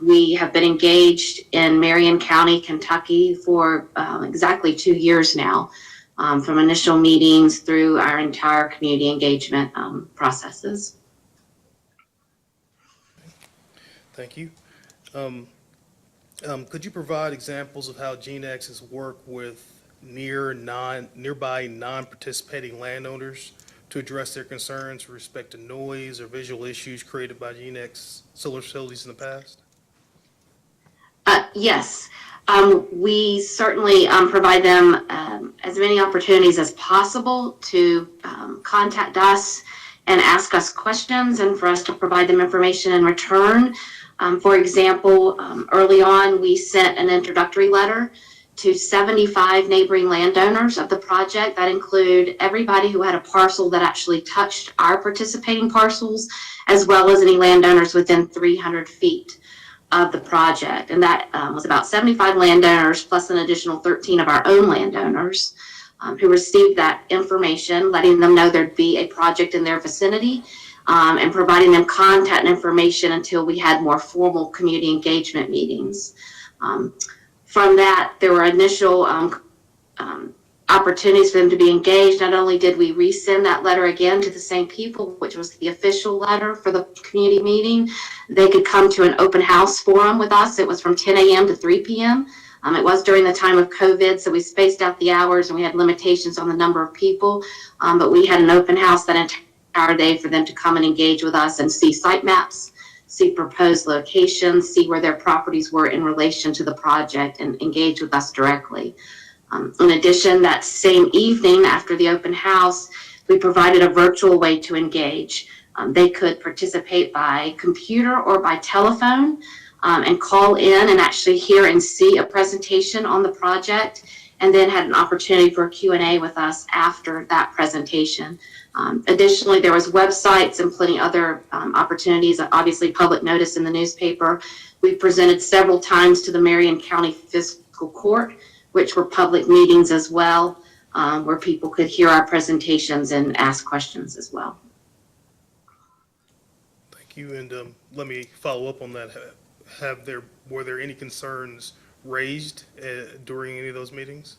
We have been engaged in Marion County, Kentucky for exactly 2 years now, from initial meetings through our entire community engagement processes. Thank you. Could you provide examples of how GeneX has worked with nearby non-participating landowners to address their concerns with respect to noise or visual issues created by GeneX solar facilities in the past? Yes, we certainly provide them as many opportunities as possible to contact us and ask us questions and for us to provide them information in return. For example, early on, we sent an introductory letter to 75 neighboring landowners of the project. That include everybody who had a parcel that actually touched our participating parcels, as well as any landowners within 300 feet of the project. And that was about 75 landowners plus an additional 13 of our own landowners who received that information, letting them know there'd be a project in their vicinity and providing them contact information until we had more formal community engagement meetings. From that, there were initial opportunities for them to be engaged. Not only did we resend that letter again to the same people, which was the official letter for the community meeting, they could come to an open house forum with us. It was from 10 a.m. to 3 p.m. It was during the time of COVID, so we spaced out the hours and we had limitations on the number of people, but we had an open house that entire day for them to come and engage with us and see site maps, see proposed locations, see where their properties were in relation to the project, and engage with us directly. In addition, that same evening after the open house, we provided a virtual way to engage. They could participate by computer or by telephone and call in and actually hear and see a presentation on the project, and then had an opportunity for a Q&A with us after that presentation. Additionally, there was websites and plenty other opportunities, obviously public notice in the newspaper. We presented several times to the Marion County Fiscal Court, which were public meetings as well, where people could hear our presentations and ask questions as well. Thank you, and let me follow up on that. Were there any concerns raised during any of those meetings?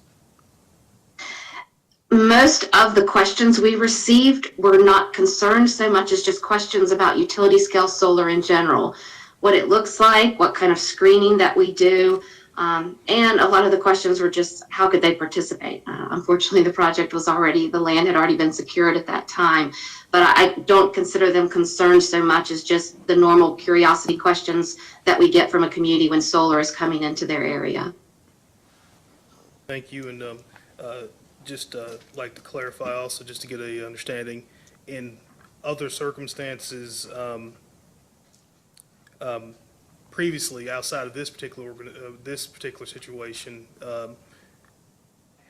Most of the questions we received were not concerned so much as just questions about utility scale solar in general, what it looks like, what kind of screening that we do, And a lot of the questions were just, how could they participate? Unfortunately, the land had already been secured at that time, but I don't consider them concerned so much as just the normal curiosity questions that we get from a community when solar is coming into their area. Thank you, and just like to clarify also, just to get a understanding, in other circumstances, previously, outside of this particular situation,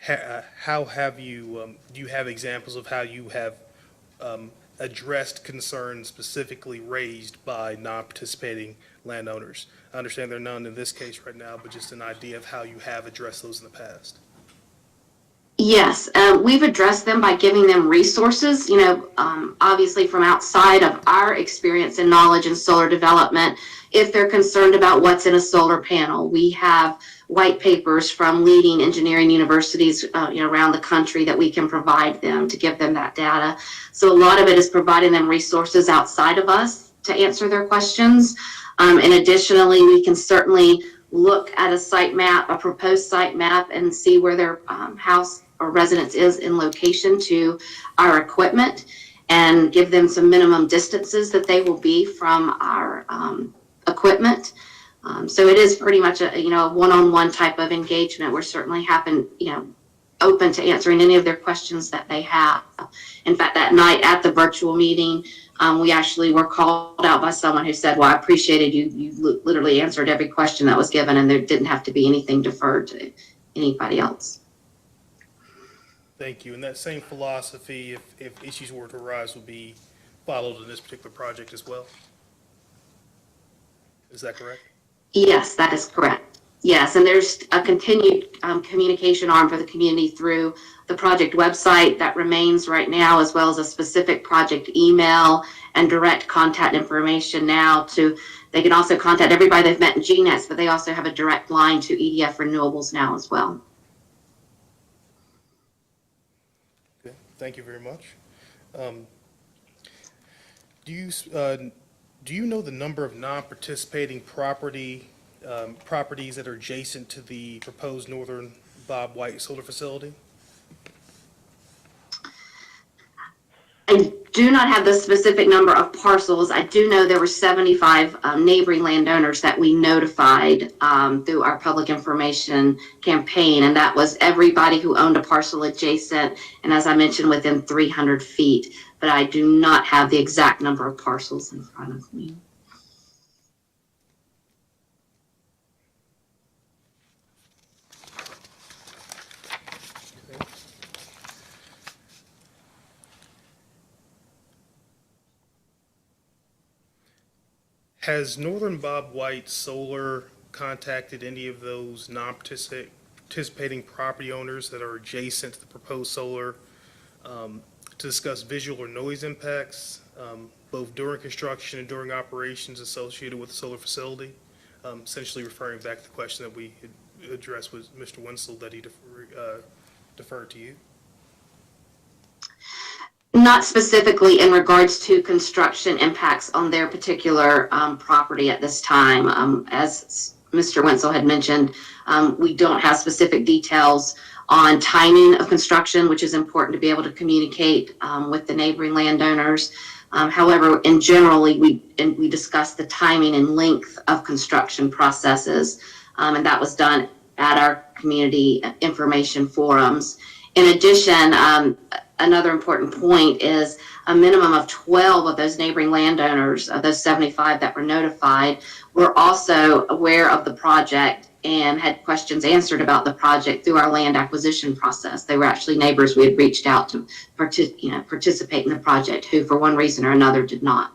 how have you, do you have examples of how you have addressed concerns specifically raised by non-participating landowners? I understand there are none in this case right now, but just an idea of how you have addressed those in the past. Yes, we've addressed them by giving them resources, obviously from outside of our experience and knowledge in solar development. If they're concerned about what's in a solar panel, we have white papers from leading engineering universities around the country that we can provide them to give them that data. So a lot of it is providing them resources outside of us to answer their questions. And additionally, we can certainly look at a site map, a proposed site map, and see where their house or residence is in location to our equipment, and give them some minimum distances that they will be from our equipment. So it is pretty much a one-on-one type of engagement. We're certainly open to answering any of their questions that they have. In fact, that night at the virtual meeting, we actually were called out by someone who said, well, I appreciated you literally answered every question that was given, and there didn't have to be anything deferred to anybody else. Thank you. And that same philosophy, if issues were to arise, will be followed in this particular project as well? Is that correct? Yes, that is correct. Yes, and there's a continued communication arm for the community through the project website that remains right now, as well as a specific project email and direct contact information now. They can also contact everybody they've met in GNETs, but they also have a direct line to EDF Renewables now as well. Okay, thank you very much. Do you know the number of non-participating properties that are adjacent to the proposed northern Bobwhite solar facility? I do not have the specific number of parcels. I do know there were 75 neighboring landowners that we notified through our public information campaign, and that was everybody who owned a parcel adjacent, and as I mentioned, within 300 feet. But I do not have the exact number of parcels in front of me. Has Northern Bobwhite Solar contacted any of those non-participating property owners that are adjacent to the proposed solar to discuss visual or noise impacts, both during construction and during operations associated with the solar facility? Essentially referring back to the question that we addressed with Mr. Wenzel that he deferred to you. Not specifically in regards to construction impacts on their particular property at this time. As Mr. Wenzel had mentioned, we don't have specific details on timing of construction, which is important to be able to communicate with the neighboring landowners. However, in generally, we discussed the timing and length of construction processes, and that was done at our community information forums. In addition, another important point is a minimum of 12 of those neighboring landowners, of those 75 that were notified, were also aware of the project and had questions answered about the project through our land acquisition process. They were actually neighbors we had reached out to participate in the project who, for one reason or another, did not.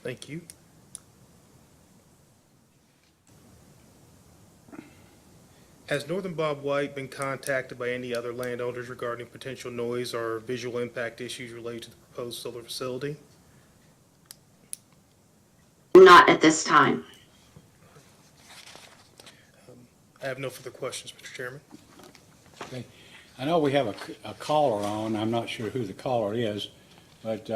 Thank you. Has Northern Bobwhite been contacted by any other landowners regarding potential noise or visual impact issues related to the proposed solar facility? Not at this time. I have no further questions, Mr. Chairman. Okay. I know we have a caller on. I'm not sure who the caller is, but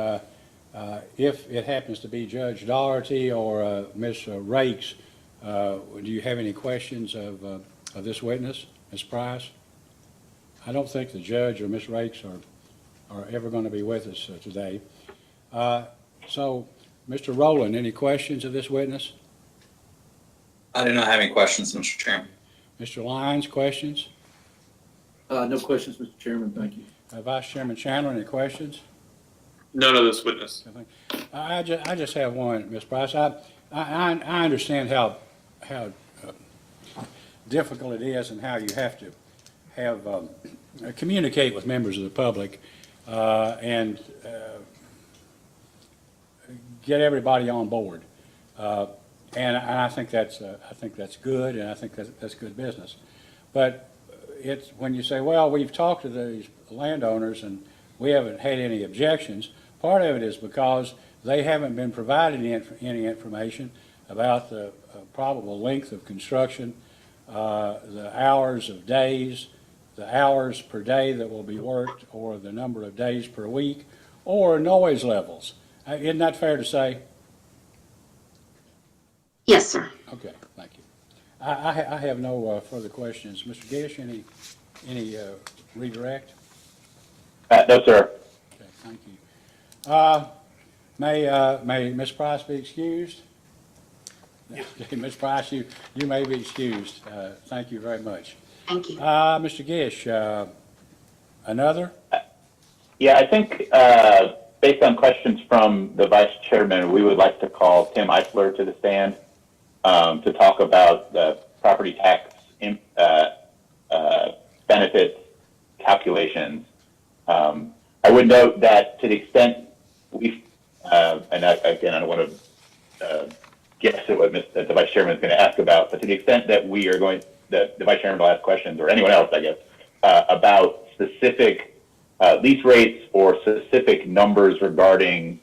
If it happens to be Judge Doherty or Ms. Rakes, do you have any questions of this witness, Ms. Price? I don't think the judge or Ms. Rakes are ever going to be with us today. So, Mr. Rowland, any questions of this witness? I do not have any questions, Mr. Chairman. Mr. Lyons, questions? No questions, Mr. Chairman, thank you. Vice Chairman Chandler, any questions? None of this witness. I just have one, Ms. Price. I understand how difficult it is and how you have to communicate with members of the public and get everybody on board. And I think that's good, and I think that's good business. But it's when you say, well, we've talked to these landowners and we haven't had any objections. Part of it is because they haven't been provided any information about the probable length of construction, the hours of days, the hours per day that will be worked, or the number of days per week, or noise levels. Isn't that fair to say? Yes, sir. Okay, thank you. I have no further questions. Mr. Gish, any redirect? No, sir. Okay, thank you. May Ms. Price be excused? Okay, Ms. Price, you may be excused. Thank you very much. Thank you. Mr. Gish, another? Yeah, I think based on questions from the vice chairman, we would like to call Tim Eifler to the stand to talk about the property tax benefit calculations. I would note that to the extent we, again, I don't want to guess at what the vice chairman is going to ask about, but to the extent that we are going, that the vice chairman will ask questions, or anyone else, I guess, about specific lease rates or specific numbers regarding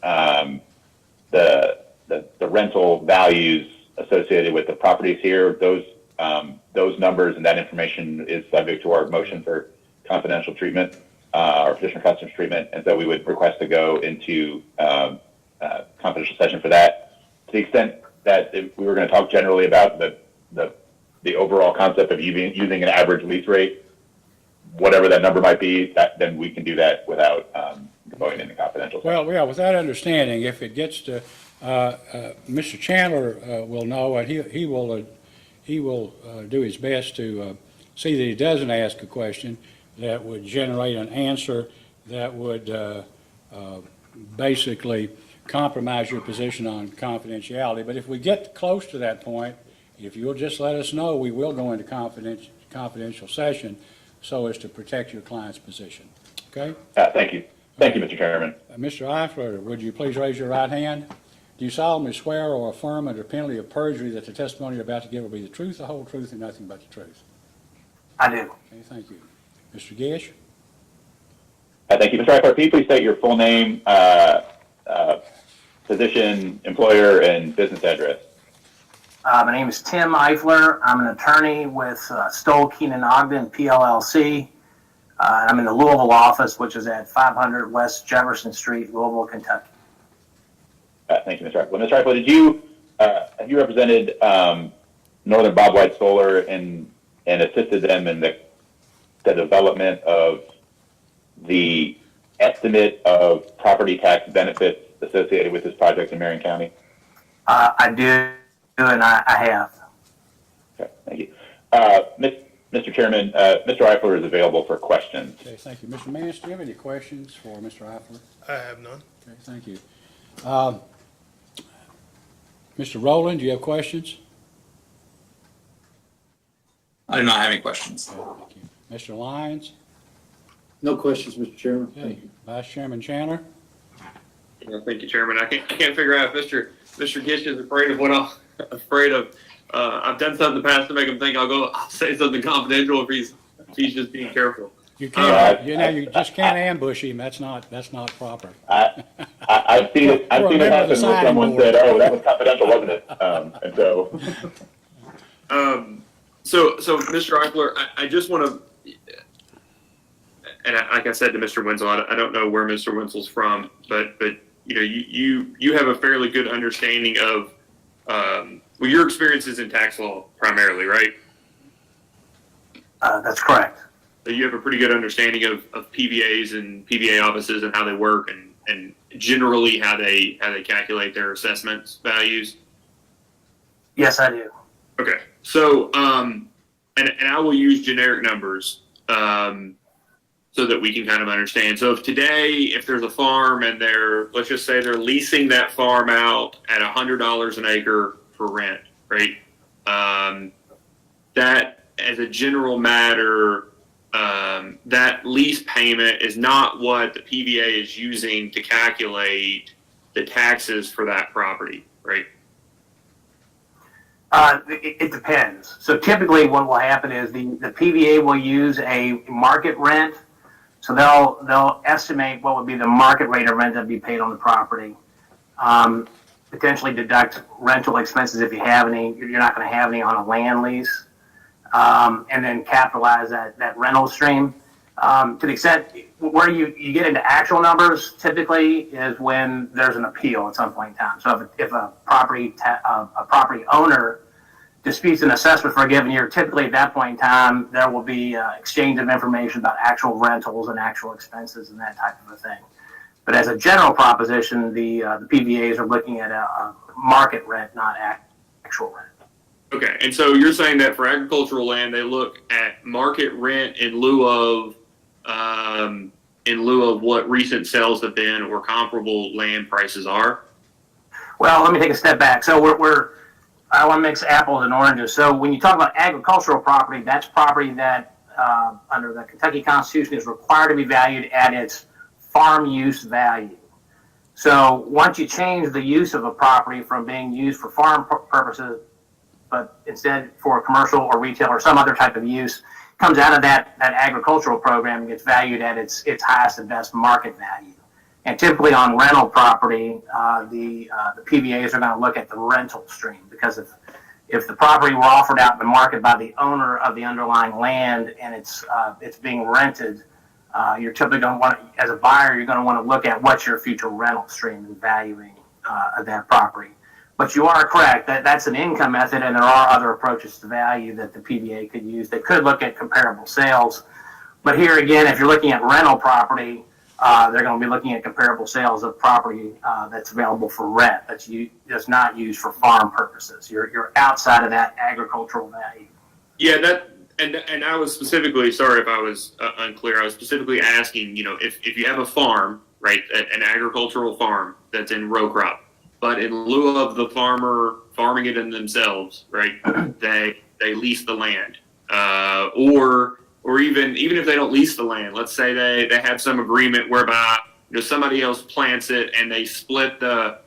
the rental values associated with the properties here, those numbers and that information is subject to our motion for confidential treatment, or petitioner customs treatment, and so we would request to go into confidential session for that. To the extent that if we were going to talk generally about the overall concept of using an average lease rate, whatever that number might be, then we can do that without going into confidential session. Well, yeah, with that understanding, if it gets to, Mr. Chandler will know, and he will do his best to see that he doesn't ask a question that would generate an answer that would basically compromise your position on confidentiality. But if we get close to that point, if you'll just let us know, we will go into confidential session so as to protect your client's position. Okay? Thank you. Thank you, Mr. Chairman. Mr. Eifler, would you please raise your right hand? Do you solemnly swear or affirm under penalty of perjury that the testimony you're about to give will be the truth, the whole truth, and nothing but the truth? I do. Okay, thank you. Mr. Gish? Thank you, Mr. Eifler. Can you please state your full name, position, employer, and business address? My name is Tim Eifler. I'm an attorney with Stoll, Keenan, Ogden, PLLC. I'm in the Louisville office, which is at 500 West Jefferson Street, Louisville, Kentucky. Thank you, Mr. Eifler. Mr. Eifler, have you represented Northern Bobwhite Solar and assisted them in the development of the estimate of property tax benefits associated with this project in Marion County? I do, and I have. Okay, thank you. Mr. Chairman, Mr. Eifler is available for questions. Okay, thank you. Mr. Mance, do you have any questions for Mr. Eifler? I have none. Okay, thank you. Mr. Rowland, do you have questions? I do not have any questions. Okay, thank you. Mr. Lyons? No questions, Mr. Chairman, Okay. thank you. Vice Chairman Chandler? Yeah, thank you, Chairman. I can't figure out if Mr. Gish is afraid of what I've done something in the past to make him think I'll say something confidential if he's just being careful. You can't, you just can't ambush him. That's not proper. I've seen it happen where someone said, "Oh, that was confidential, wasn't it?" And so. So Mr. Eifler, I just want to, and like I said to Mr. Wenzel, I don't know where Mr. Wenzel's from, but you have a fairly good understanding of, well, your experiences in tax law primarily, right? That's correct. So you have a pretty good understanding of PVAs and PVA offices and how they work and generally how they calculate their assessments values. Yes, I do. Okay. So, and I will use generic numbers, so that we can kind of understand. So if there's a farm and let's just say they're leasing that farm out at $100 an acre for rent, right? That as a general matter, that lease payment is not what the PVA is using to calculate the taxes for that property, right? It depends. So typically what will happen is the PVA will use a market rent. So they'll estimate what would be the market rate of rent that'd be paid on the property. Potentially deduct rental expenses if you have any. You're not going to have any on a land lease. And then capitalize that rental stream. To the extent where you get into actual numbers typically is when there's an appeal at some point in time. So if a property owner disputes an assessment for a given year, typically at that point in time, there will be exchange of information about actual rentals and actual expenses and that type of a thing. But as a general proposition, the PVAs are looking at a market rent, not actual rent. Okay, and so you're saying that for agricultural land, they look at market rent in lieu of what recent sales have been or comparable land prices are? Well, let me take a step back. So I want to mix apples and oranges. So when you talk about agricultural property, that's property that under the Kentucky Constitution is required to be valued at its farm use value. So once you change the use of a property from being used for farm purposes, but instead for commercial or retail or some other type of use, comes out of that agricultural program and gets valued at its highest and best market value. And typically on rental property, the PVAs are going to look at the rental stream, because if the property were offered out in the market by the owner of the underlying land and it's being rented, you're typically going to want, as a buyer, you're going to want to look at what's your future rental stream and valuing of that property. But you are correct that that's an income method, and there are other approaches to value that the PVA could use. They could look at comparable sales, but here again, if you're looking at rental property, they're going to be looking at comparable sales of property that's available for rent, that's not used for farm purposes. You're outside of that agricultural value. Yeah, and I was specifically, sorry if I was unclear, I was specifically asking, if you have a farm, right, an agricultural farm that's in row crop, but in lieu of the farmer farming it in themselves, right, they lease the land, or even if they don't lease the land, let's say they have some agreement whereby somebody else plants it and they split the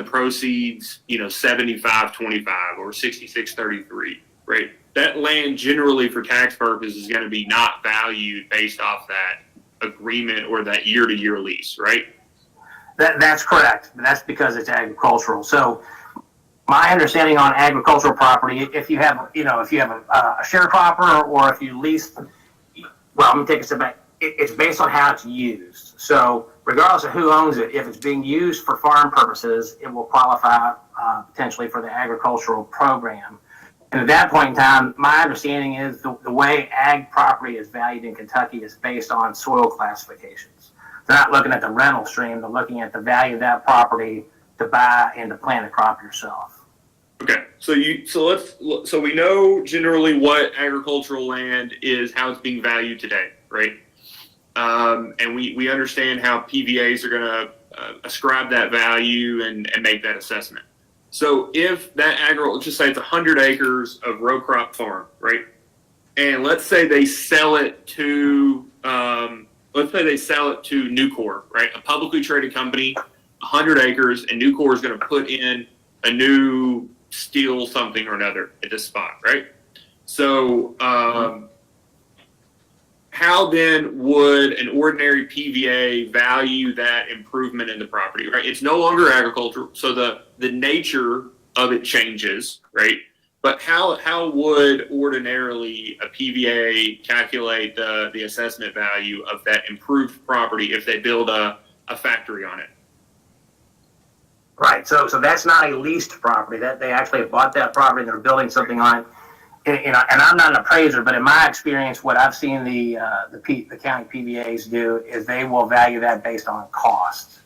proceeds 75-25 or 66-33, right? That land generally for tax purposes is going to be not valued based off that agreement or that year-to-year lease, right? That's correct. That's because it's agricultural. So my understanding on agricultural property, if you have a sharecropper or if you lease, well, let me take a step back. It's based on how it's used. So regardless of who owns it, if it's being used for farm purposes, it will qualify potentially for the agricultural program. And at that point in time, my understanding is the way ag property is valued in Kentucky is based on soil classifications. They're not looking at the rental stream. They're looking at the value of that property to buy and to plant a crop yourself. Okay, so we know generally what agricultural land is, how it's being valued today, right? And we understand how PVAs are going to ascribe that value and make that assessment. So if that let's just say it's 100 acres of row crop farm, right? And let's say they sell it to Nucor, right? A publicly traded company, 100 acres, and Nucor is going to put in a new steel something or another at this spot, right? So how then would an ordinary PVA value that improvement in the property, right? It's no longer agricultural, so the nature of it changes, right? But how would ordinarily a PVA calculate the assessment value of that improved property if they build a factory on it? Right, so that's not a leased property, that they actually have bought that property and they're building something on it. And I'm not an appraiser, but in my experience, what I've seen the county PVAs do is they will value that based on cost.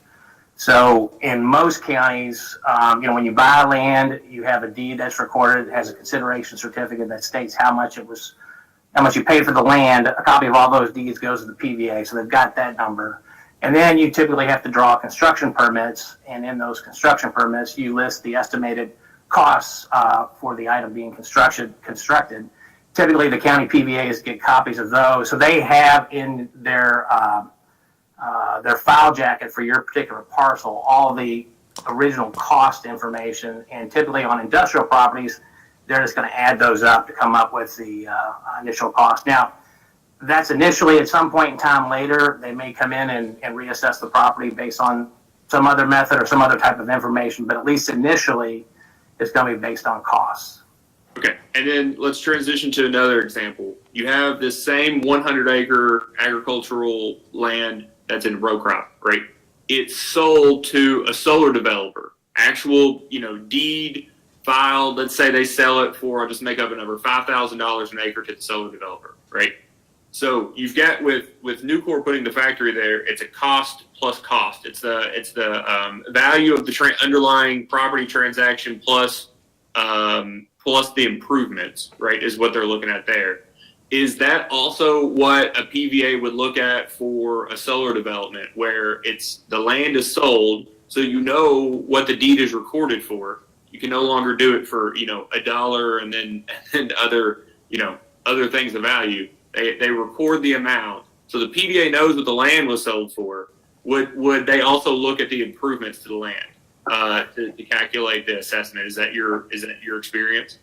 So in most counties, when you buy land, you have a deed that's recorded, it has a consideration certificate that states how much you paid for the land. A copy of all those deeds goes to the PVA, so they've got that number. And then you typically have to draw construction permits, and in those construction permits, you list the estimated costs for the item being constructed. Typically, the county PVAs get copies of those, so they have in their file jacket for your particular parcel all the original cost information. And typically on industrial properties, they're just going to add those up to come up with the initial cost. Now, that's initially. At some point in time later, they may come in and reassess the property based on some other method or some other type of information, but at least initially, it's going to be based on costs. Okay, and then let's transition to another example. You have this same 100-acre agricultural land that's in row crop, right? It's sold to a solar developer. Actual, deed filed. Let's say they sell it for, I'll just make up a number, $5,000 an acre to the solar developer, right? So you've got with Nucor putting the factory there, it's a cost plus cost. It's the value of the underlying property transaction plus the improvements, right? Is what they're looking at there. Is that also what a PVA would look at for a solar development, where it's the land is sold, so you know what the deed is recorded for? You can no longer do it for $1 and then other things of value. They record the amount, so the PVA knows what the land was sold for. Would they also look at the improvements to the land to calculate the assessment? Is that your experience?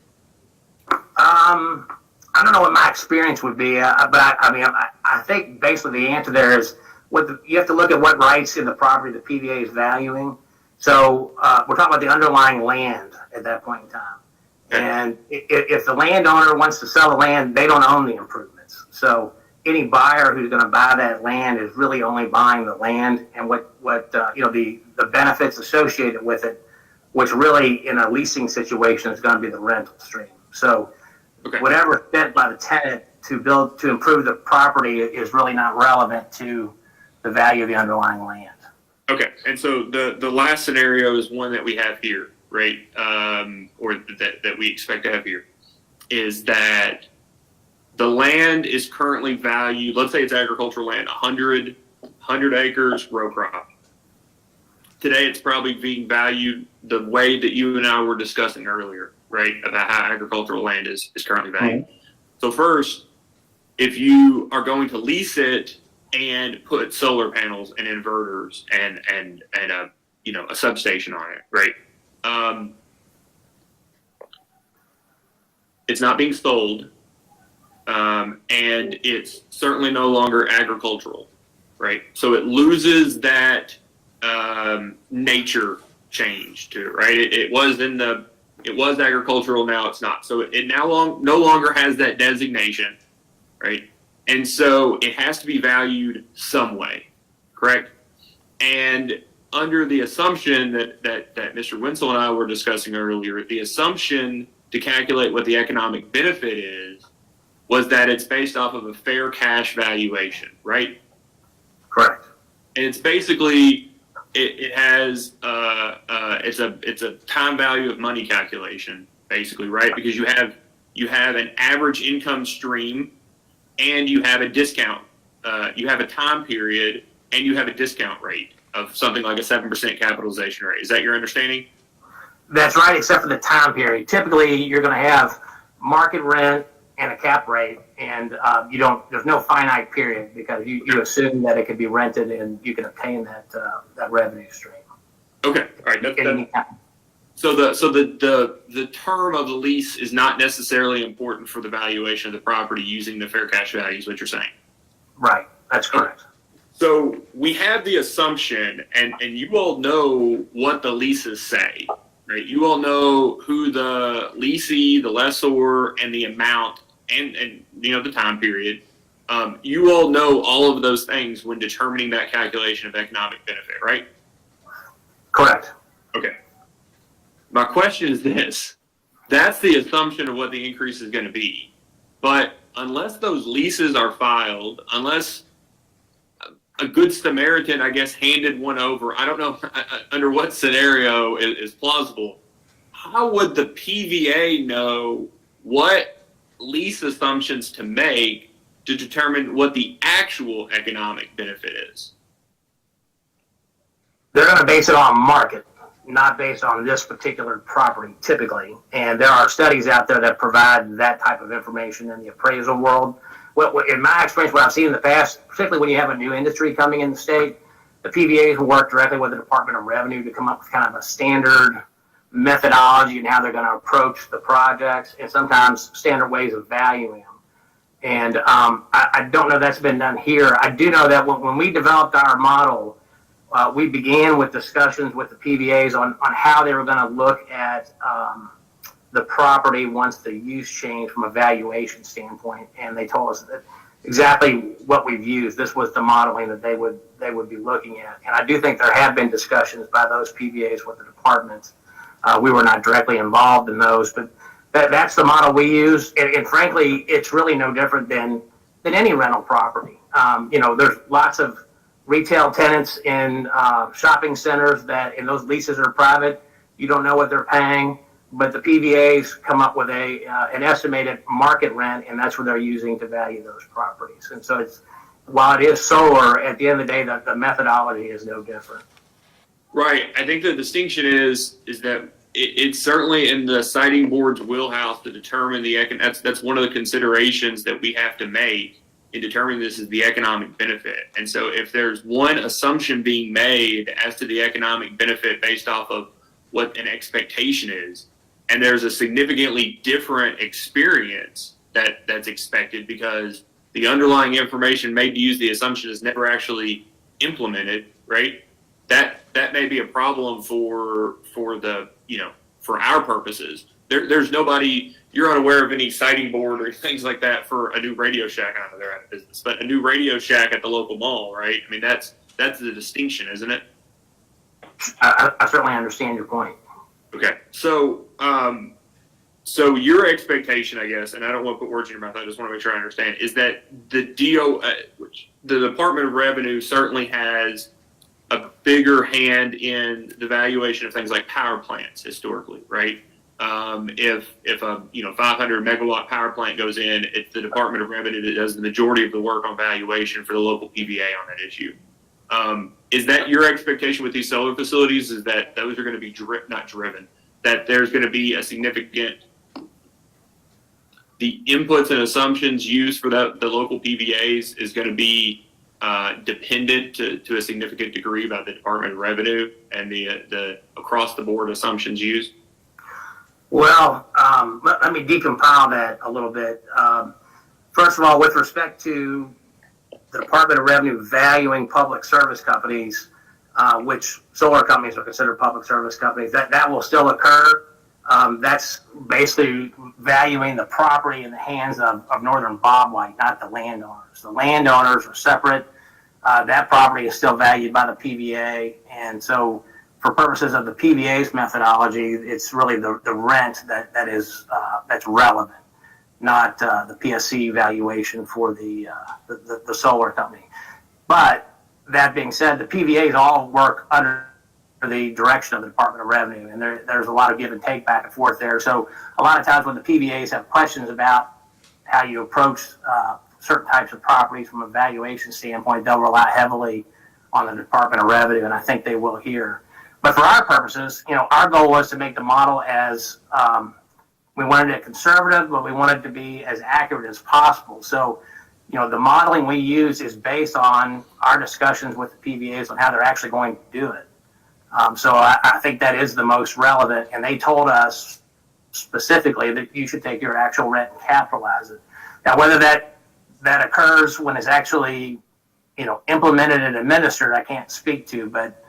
I don't know what my experience would be, but I think basically the answer there is you have to look at what rights in the property the PVA is valuing. So we're talking about the underlying land at that point in time. And if the landowner wants to sell the land, they don't own the improvements. So any buyer who's going to buy that land is really only buying the land and what the benefits associated with it, which really in a leasing situation is going to be the rental stream. So whatever spent by the tenant to improve the property is really not relevant to the value of the underlying land. Okay, and so the last scenario is one that we have here, right? Or that we expect to have here, is that the land is currently valued, let's say it's agricultural land, 100 acres, row crop. Today it's probably being valued the way that you and I were discussing earlier, right? About how agricultural land is currently valued. Mm-hmm. So first, if you are going to lease it and put solar panels and inverters and a substation on it, right? It's not being sold, and it's certainly no longer agricultural, right? So it loses that nature change to it, right? It was agricultural, now it's not. So it no longer has that designation, right? And so it has to be valued some way, correct? And under the assumption that Mr. Winslow and I were discussing earlier, the assumption to calculate what the economic benefit is was that it's based off of a fair cash valuation, right? Correct. And it's basically it has it's a time value of money calculation, basically, right? Because you have an average income stream, and you have a discount. You have a time period, and you have a discount rate of something like a 7% capitalization rate. Is that your understanding? That's right, except for the time period. Typically, you're going to have market rent and a cap rate, and there's no finite period because you assume that it could be rented and you can obtain that revenue stream. Okay, all right. So the term of the lease is not necessarily important for the valuation of the property using the fair cash value, is what you're saying? Right, that's correct. So we have the assumption, and you all know what the leases say, right? You all know who the leasee, the lessor, and the amount, and the time period. You all know all of those things when determining that calculation of economic benefit, right? Correct. Okay. My question is this. That's the assumption of what the increase is going to be. But unless those leases are filed, unless a good Samaritan, I guess, handed one over, I don't know under what scenario is plausible, how would the PVA know what lease assumptions to make to determine what the actual economic benefit is? They're going to base it on market, not based on this particular property typically. And there are studies out there that provide that type of information in the appraisal world. In my experience, what I've seen in the past, particularly when you have a new industry coming in the state, the PVAs will work directly with the Department of Revenue to come up with kind of a standard methodology and how they're going to approach the projects, and sometimes standard ways of valuing them. And I don't know if that's been done here. I do know that when we developed our model, we began with discussions with the PVAs on how they were going to look at the property once the use changed from a valuation standpoint, and they told us that exactly what we've used. This was the modeling that they would be looking at, and I do think there have been discussions by those PVAs with the departments. We were not directly involved in those, but that's the model we use, and frankly, it's really no different than any rental property. There's lots of retail tenants in shopping centers and those leases are private. You don't know what they're paying, but the PVAs come up with an estimated market rent, and that's what they're using to value those properties. And so while it is solar, at the end of the day, the methodology is no different. Right. I think the distinction is that it's certainly in the siting board's wheelhouse to determine that's one of the considerations that we have to make in determining this is the economic benefit. And so if there's one assumption being made as to the economic benefit based off of what an expectation is, and there's a significantly different experience that's expected because the underlying information made to use the assumption is never actually implemented, right? That may be a problem for our purposes. There's nobody, you're unaware of any siting board or things like that for a new Radio Shack. I know they're out of business, but a new Radio Shack at the local mall, right? I mean, that's the distinction, isn't it? I certainly understand your point. Okay. So your expectation, I guess, and I don't want to put words in your mouth, I just want to make sure I understand, is that the Department of Revenue certainly has a bigger hand in the valuation of things like power plants historically, right? If a 500 megawatt power plant goes in, it's the Department of Revenue that does the majority of the work on valuation for the local PVA on that issue. Is that your expectation with these solar facilities? Is that those are going to be not driven? That there's going to be a significant the inputs and assumptions used for the local PVAs is going to be dependent to a significant degree by the Department of Revenue and the across the board assumptions used? Well, let me decompile that a little bit. First of all, with respect to the Department of Revenue valuing public service companies, which solar companies are considered public service companies, that will still occur. That's basically valuing the property in the hands of Northern Bobwhite, not the landowners. The landowners are separate. That property is still valued by the PVA, and so for purposes of the PVA's methodology, it's really the rent that's relevant, not the PSC valuation for the solar company. But that being said, the PVAs all work under the direction of the Department of Revenue, and there's a lot of give and take back and forth there. So a lot of times when the PVAs have questions about how you approach certain types of properties from a valuation standpoint, they'll rely heavily on the Department of Revenue, and I think they will here. But for our purposes, our goal was to make the model as we wanted it conservative, but we wanted it to be as accurate as possible. So, the modeling we use is based on our discussions with the PVAs on how they're actually going to do it. So I think that is the most relevant, and they told us specifically that you should take your actual rent and capitalize it. Now, whether that occurs when it's actually, implemented and administered, I can't speak to, but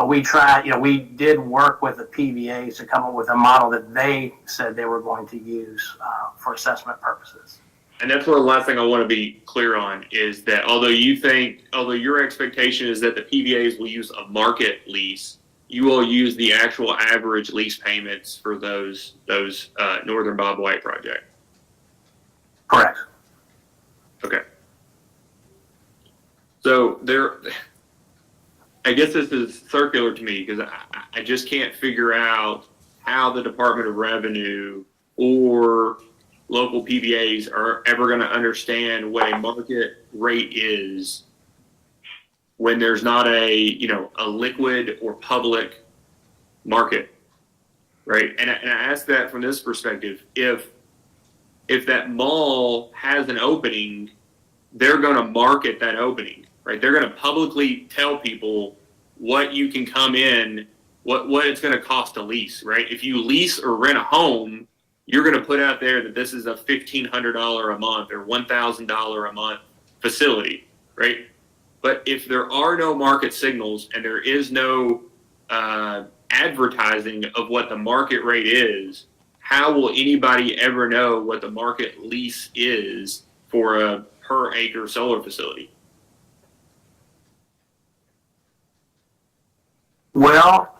we tried, we did work with the PVAs to come up with a model that they said they were going to use for assessment purposes. And that's one of the last thing I want to be clear on is that although your expectation is that the PVAs will use a market lease, you will use the actual average lease payments for those Northern Bobwhite project. Correct. Okay. So I guess this is circular to me because I just can't figure out how the Department of Revenue or local PBAs are ever going to understand what a market rate is when there's not a liquid or public market, right? And I ask that from this perspective. If that mall has an opening, they're going to market that opening, right? They're going to publicly tell people what you can come in, what it's going to cost to lease, right? If you lease or rent a home, you're going to put out there that this is a $1,500 a month or $1,000 a month facility, right? But if there are no market signals and there is no advertising of what the market rate is, how will anybody ever know what the market lease is for a per acre solar facility? Well,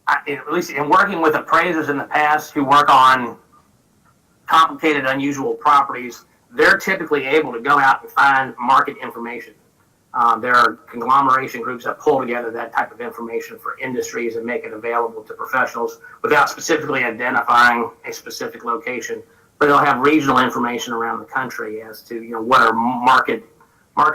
at least in working with appraisers in the past who work on complicated, unusual properties, they're typically able to go out and find market information. There are conglomeration groups that pull together that type of information for industries and make it available to professionals without specifically identifying a specific location. But they'll have regional information around the country as to what are market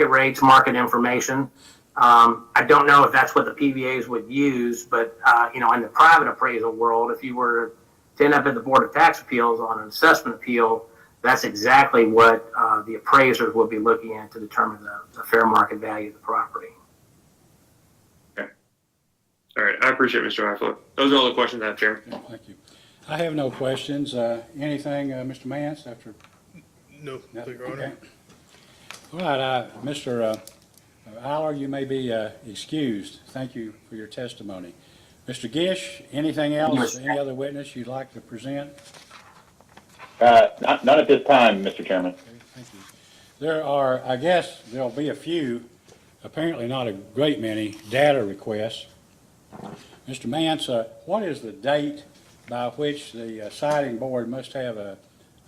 rates, market information. I don't know if that's what the PVAs would use, but in the private appraisal world, if you were to end up at the Board of Tax Appeals on an assessment appeal, that's exactly what the appraisers would be looking at to determine the fair market value of the property. Okay. All right. I appreciate it, Mr. Eifler. Those are all the questions I have, Chairman. Yeah, thank you. I have no questions. Anything, Mr. Mance, after? No, No? Your Honor. Okay. All right, Mr. Aller, you may be excused. Thank you for your testimony. Mr. Gish, anything else, any other witness you'd like to present? Not at this time, Mr. Chairman. Okay, thank you. There are, I guess, there'll be a few, apparently not a great many, data requests. Mr. Mance, what is the date by which the siting board must have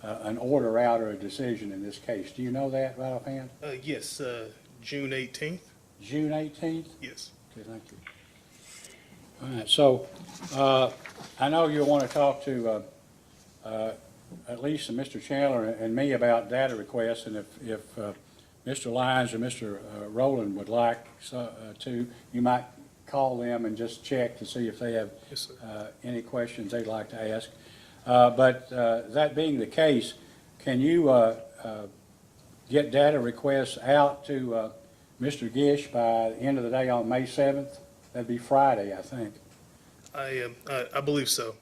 an order out or a decision in this case? Do you know that right offhand? Yes, June 18th. June 18th? Yes. Okay, thank you. All right, so I know you'll want to talk to at least Mr. Chandler and me about data requests, and if Mr. Lyons or Mr. Rowland would like to, you might call them and just check to see if they have Yes, sir. any questions they'd like to ask. But that being the case, can you get data requests out to Mr. Gish by the end of the day on May 7th? That'd be Friday, I think. I believe so.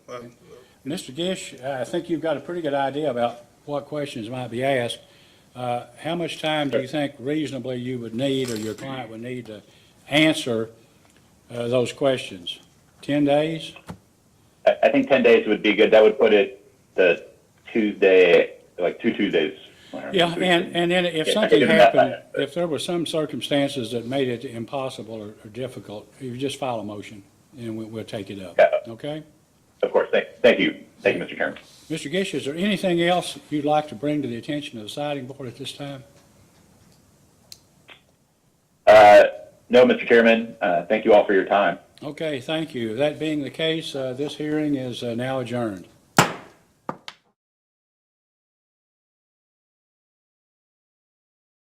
Mr. Gish, I think you've got a pretty good idea about what questions might be asked. How much time do you think reasonably you would need or your client would need to answer those questions? 10 days? I think 10 days would be good. That would put it the Tuesday, like 2 Tuesdays. Yeah, and then if Yeah, something I can do that. happened, if there were some circumstances that made it impossible or difficult, you just file a motion and we'll take it up. Yeah. Okay? Of course. Thank you. Thank you, Mr. Chairman. Mr. Gish, is there anything else you'd like to bring to the attention of the siting board at this time? No, Mr. Chairman. Thank you all for your time. Okay, thank you. That being the case, this hearing is now adjourned.